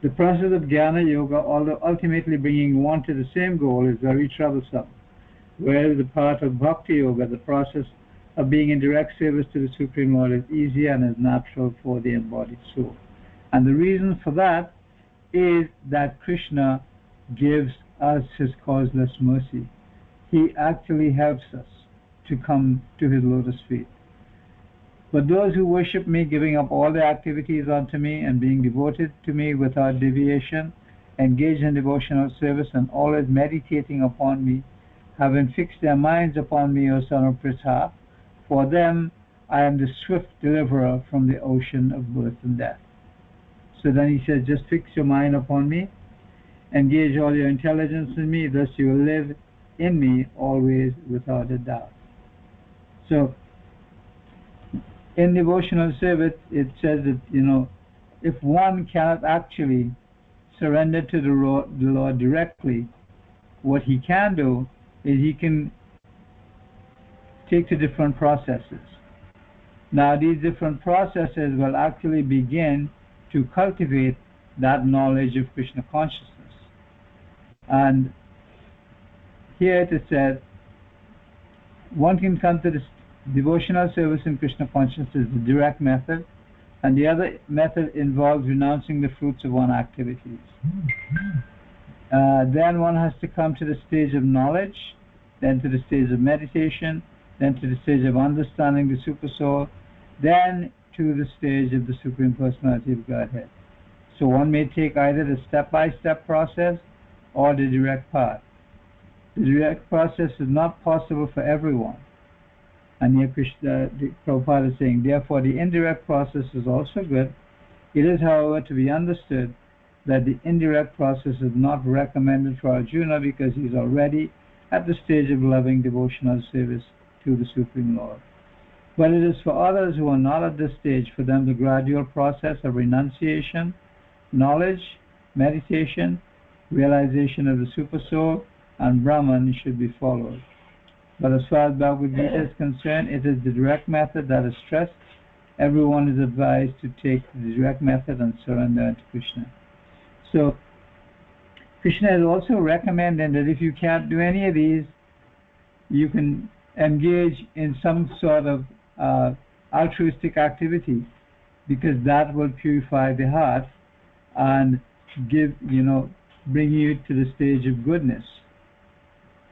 Speaker 1: The process of Jnana Yoga, although ultimately bringing one to the same goal, is very troublesome. Whereas the part of Bhakti Yoga, the process of being in direct service to the Supreme Lord, is easy and is natural for the embodied soul. And the reason for that is that Krishna gives us his causeless mercy. He actually helps us to come to his lotus feet. But those who worship me, giving up all their activities unto me and being devoted to me without deviation, engaged in devotional service and always meditating upon me, having fixed their minds upon me, O son of Pritha, for them I am the swift deliverer from the ocean of birth and death. So then he says, just fix your mind upon me, engage all your intelligence in me, thus you will live in me always without a doubt. So in devotional service, it says that, if one cannot actually surrender to the Lord directly, what he can do is he can take to different processes. Now, these different processes will actually begin to cultivate that knowledge of Krishna consciousness. And here it is said, one can come to this devotional service in Krishna consciousness is the direct method, and the other method involves renouncing the fruits of one's activities. Then one has to come to the stage of knowledge, then to the stage of meditation, then to the stage of understanding the Super Soul, then to the stage of the Supreme Personality of Godhead. So one may take either the step-by-step process or the direct path. The direct process is not possible for everyone. And here the Prabhupada is saying, therefore the indirect process is also good. It is, however, to be understood that the indirect process is not recommended for Arjuna because he is already at the stage of loving devotional service to the Supreme Lord. But it is for others who are not at this stage, for them the gradual process of renunciation, knowledge, meditation, realization of the Super Soul, and Brahman should be followed. But as far as Bhagavad Gita is concerned, it is the direct method that is stressed. Everyone is advised to take the direct method and surrender to Krishna. So, Krishna is also recommending that if you can't do any of these, you can engage in some sort of altruistic activity, because that will purify the heart and bring you to the stage of goodness.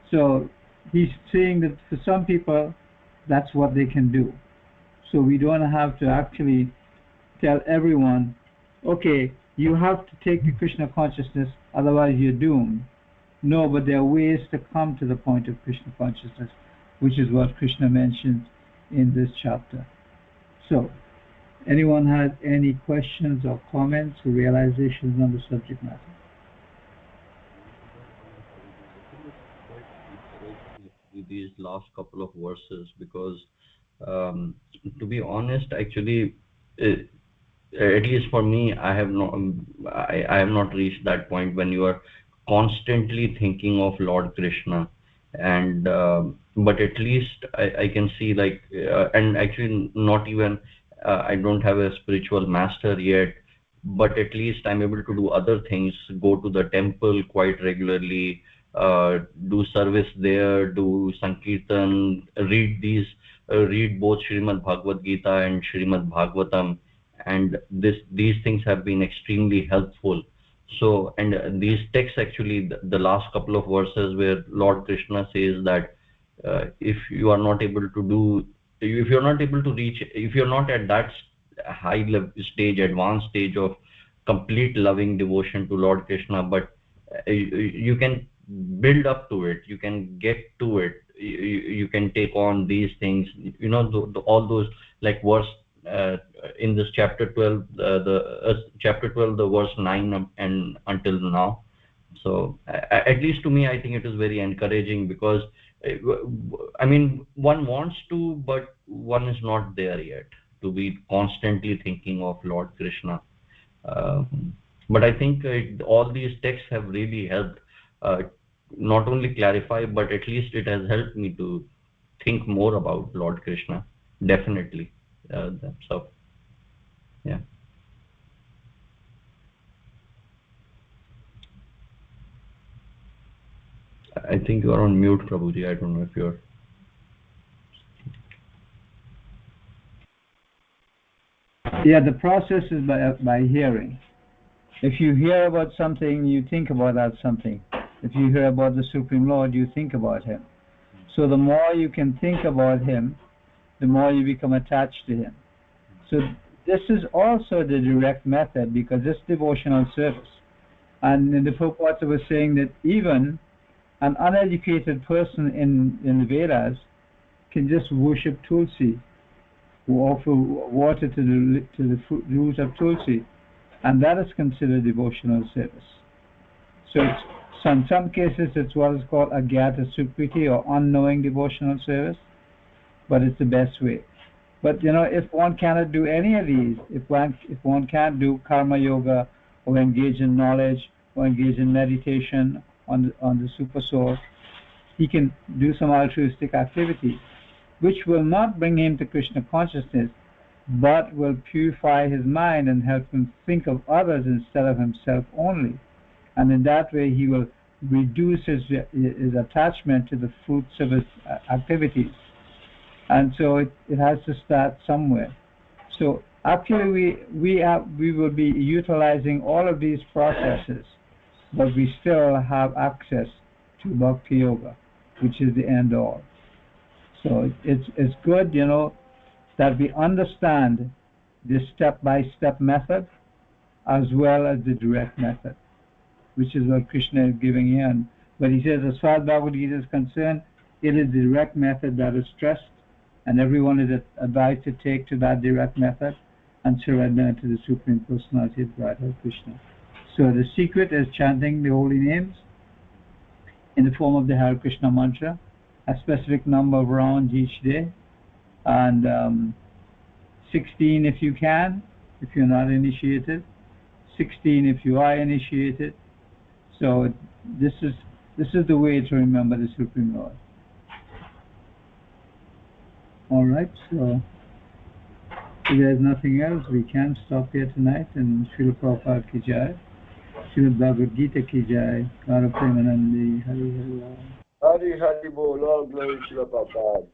Speaker 1: So he's saying that for some people, that's what they can do. So we don't have to actually tell everyone, okay, you have to take the Krishna consciousness, otherwise you're doomed. No, but there are ways to come to the point of Krishna consciousness, which is what Krishna mentions in this chapter. So, anyone has any questions or comments or realizations on the subject matter?
Speaker 4: These last couple of verses, because to be honest, actually, at least for me, I have not reached that point when you are constantly thinking of Lord Krishna, and but at least I can see, like, and actually not even I don't have a spiritual master yet, but at least I'm able to do other things, go to the temple quite regularly, do service there, do Sankirtan, read both Srimad Bhagavad Gita and Srimad Bhagavatam, and these things have been extremely helpful. So, and these texts, actually, the last couple of verses where Lord Krishna says that if you are not able to do, if you're not able to reach, if you're not at that high level stage, advanced stage of complete loving devotion to Lord Krishna, but you can build up to it, you can get to it, you can take on these things, all those, like verse in this chapter 12, chapter 12, the verse 9 and until now. So at least to me, I think it is very encouraging, because I mean, one wants to, but one is not there yet to be constantly thinking of Lord Krishna. But I think all these texts have really helped, not only clarify, but at least it has helped me to think more about Lord Krishna. Definitely. So, yeah. I think you are on mute, Prabhuji. I don't know if you're...
Speaker 1: Yeah, the process is by hearing. If you hear about something, you think about that something. If you hear about the Supreme Lord, you think about Him. So the more you can think about Him, the more you become attached to Him. So this is also the direct method, because this devotional service. And in the Prabhupada was saying that even an uneducated person in the Vedas can just worship Tulsi, who offer water to the root of Tulsi, and that is considered devotional service. So in some cases it's what is called agyata sukriti, or unknowing devotional service, but it's the best way. But if one cannot do any of these, if one can't do karma yoga, or engage in knowledge, or engage in meditation on the super soul, he can do some altruistic activity, which will not bring him to Krishna consciousness, but will purify his mind and help him think of others instead of himself only. And in that way he will reduce his attachment to the fruits of his activities. And so it has to start somewhere. So actually we will be utilizing all of these processes, but we still have access to Bhakti Yoga, which is the end all. So it's good, that we understand this step-by-step method as well as the direct method, which is what Krishna is giving here. But he says, as far as Bhagavad Gita is concerned, it is the direct method that is stressed, and everyone is advised to take to that direct method and surrender to the Supreme Personality of Godhead, Krishna. So the secret is chanting the holy names in the form of the Hare Krishna mantra, a specific number of rounds each day, and 16 if you can, if you're not initiated, 16 if you are initiated. So this is the way to remember the Supreme Lord. All right, so if there's nothing else, we can stop here tonight. And Srila Prabhupada ki jai, Srimad Bhagavad Gita ki jai, Gara Premanandi, Hari Hari Ram.
Speaker 3: Hari Hari Bol, all glory to the Prabhupada.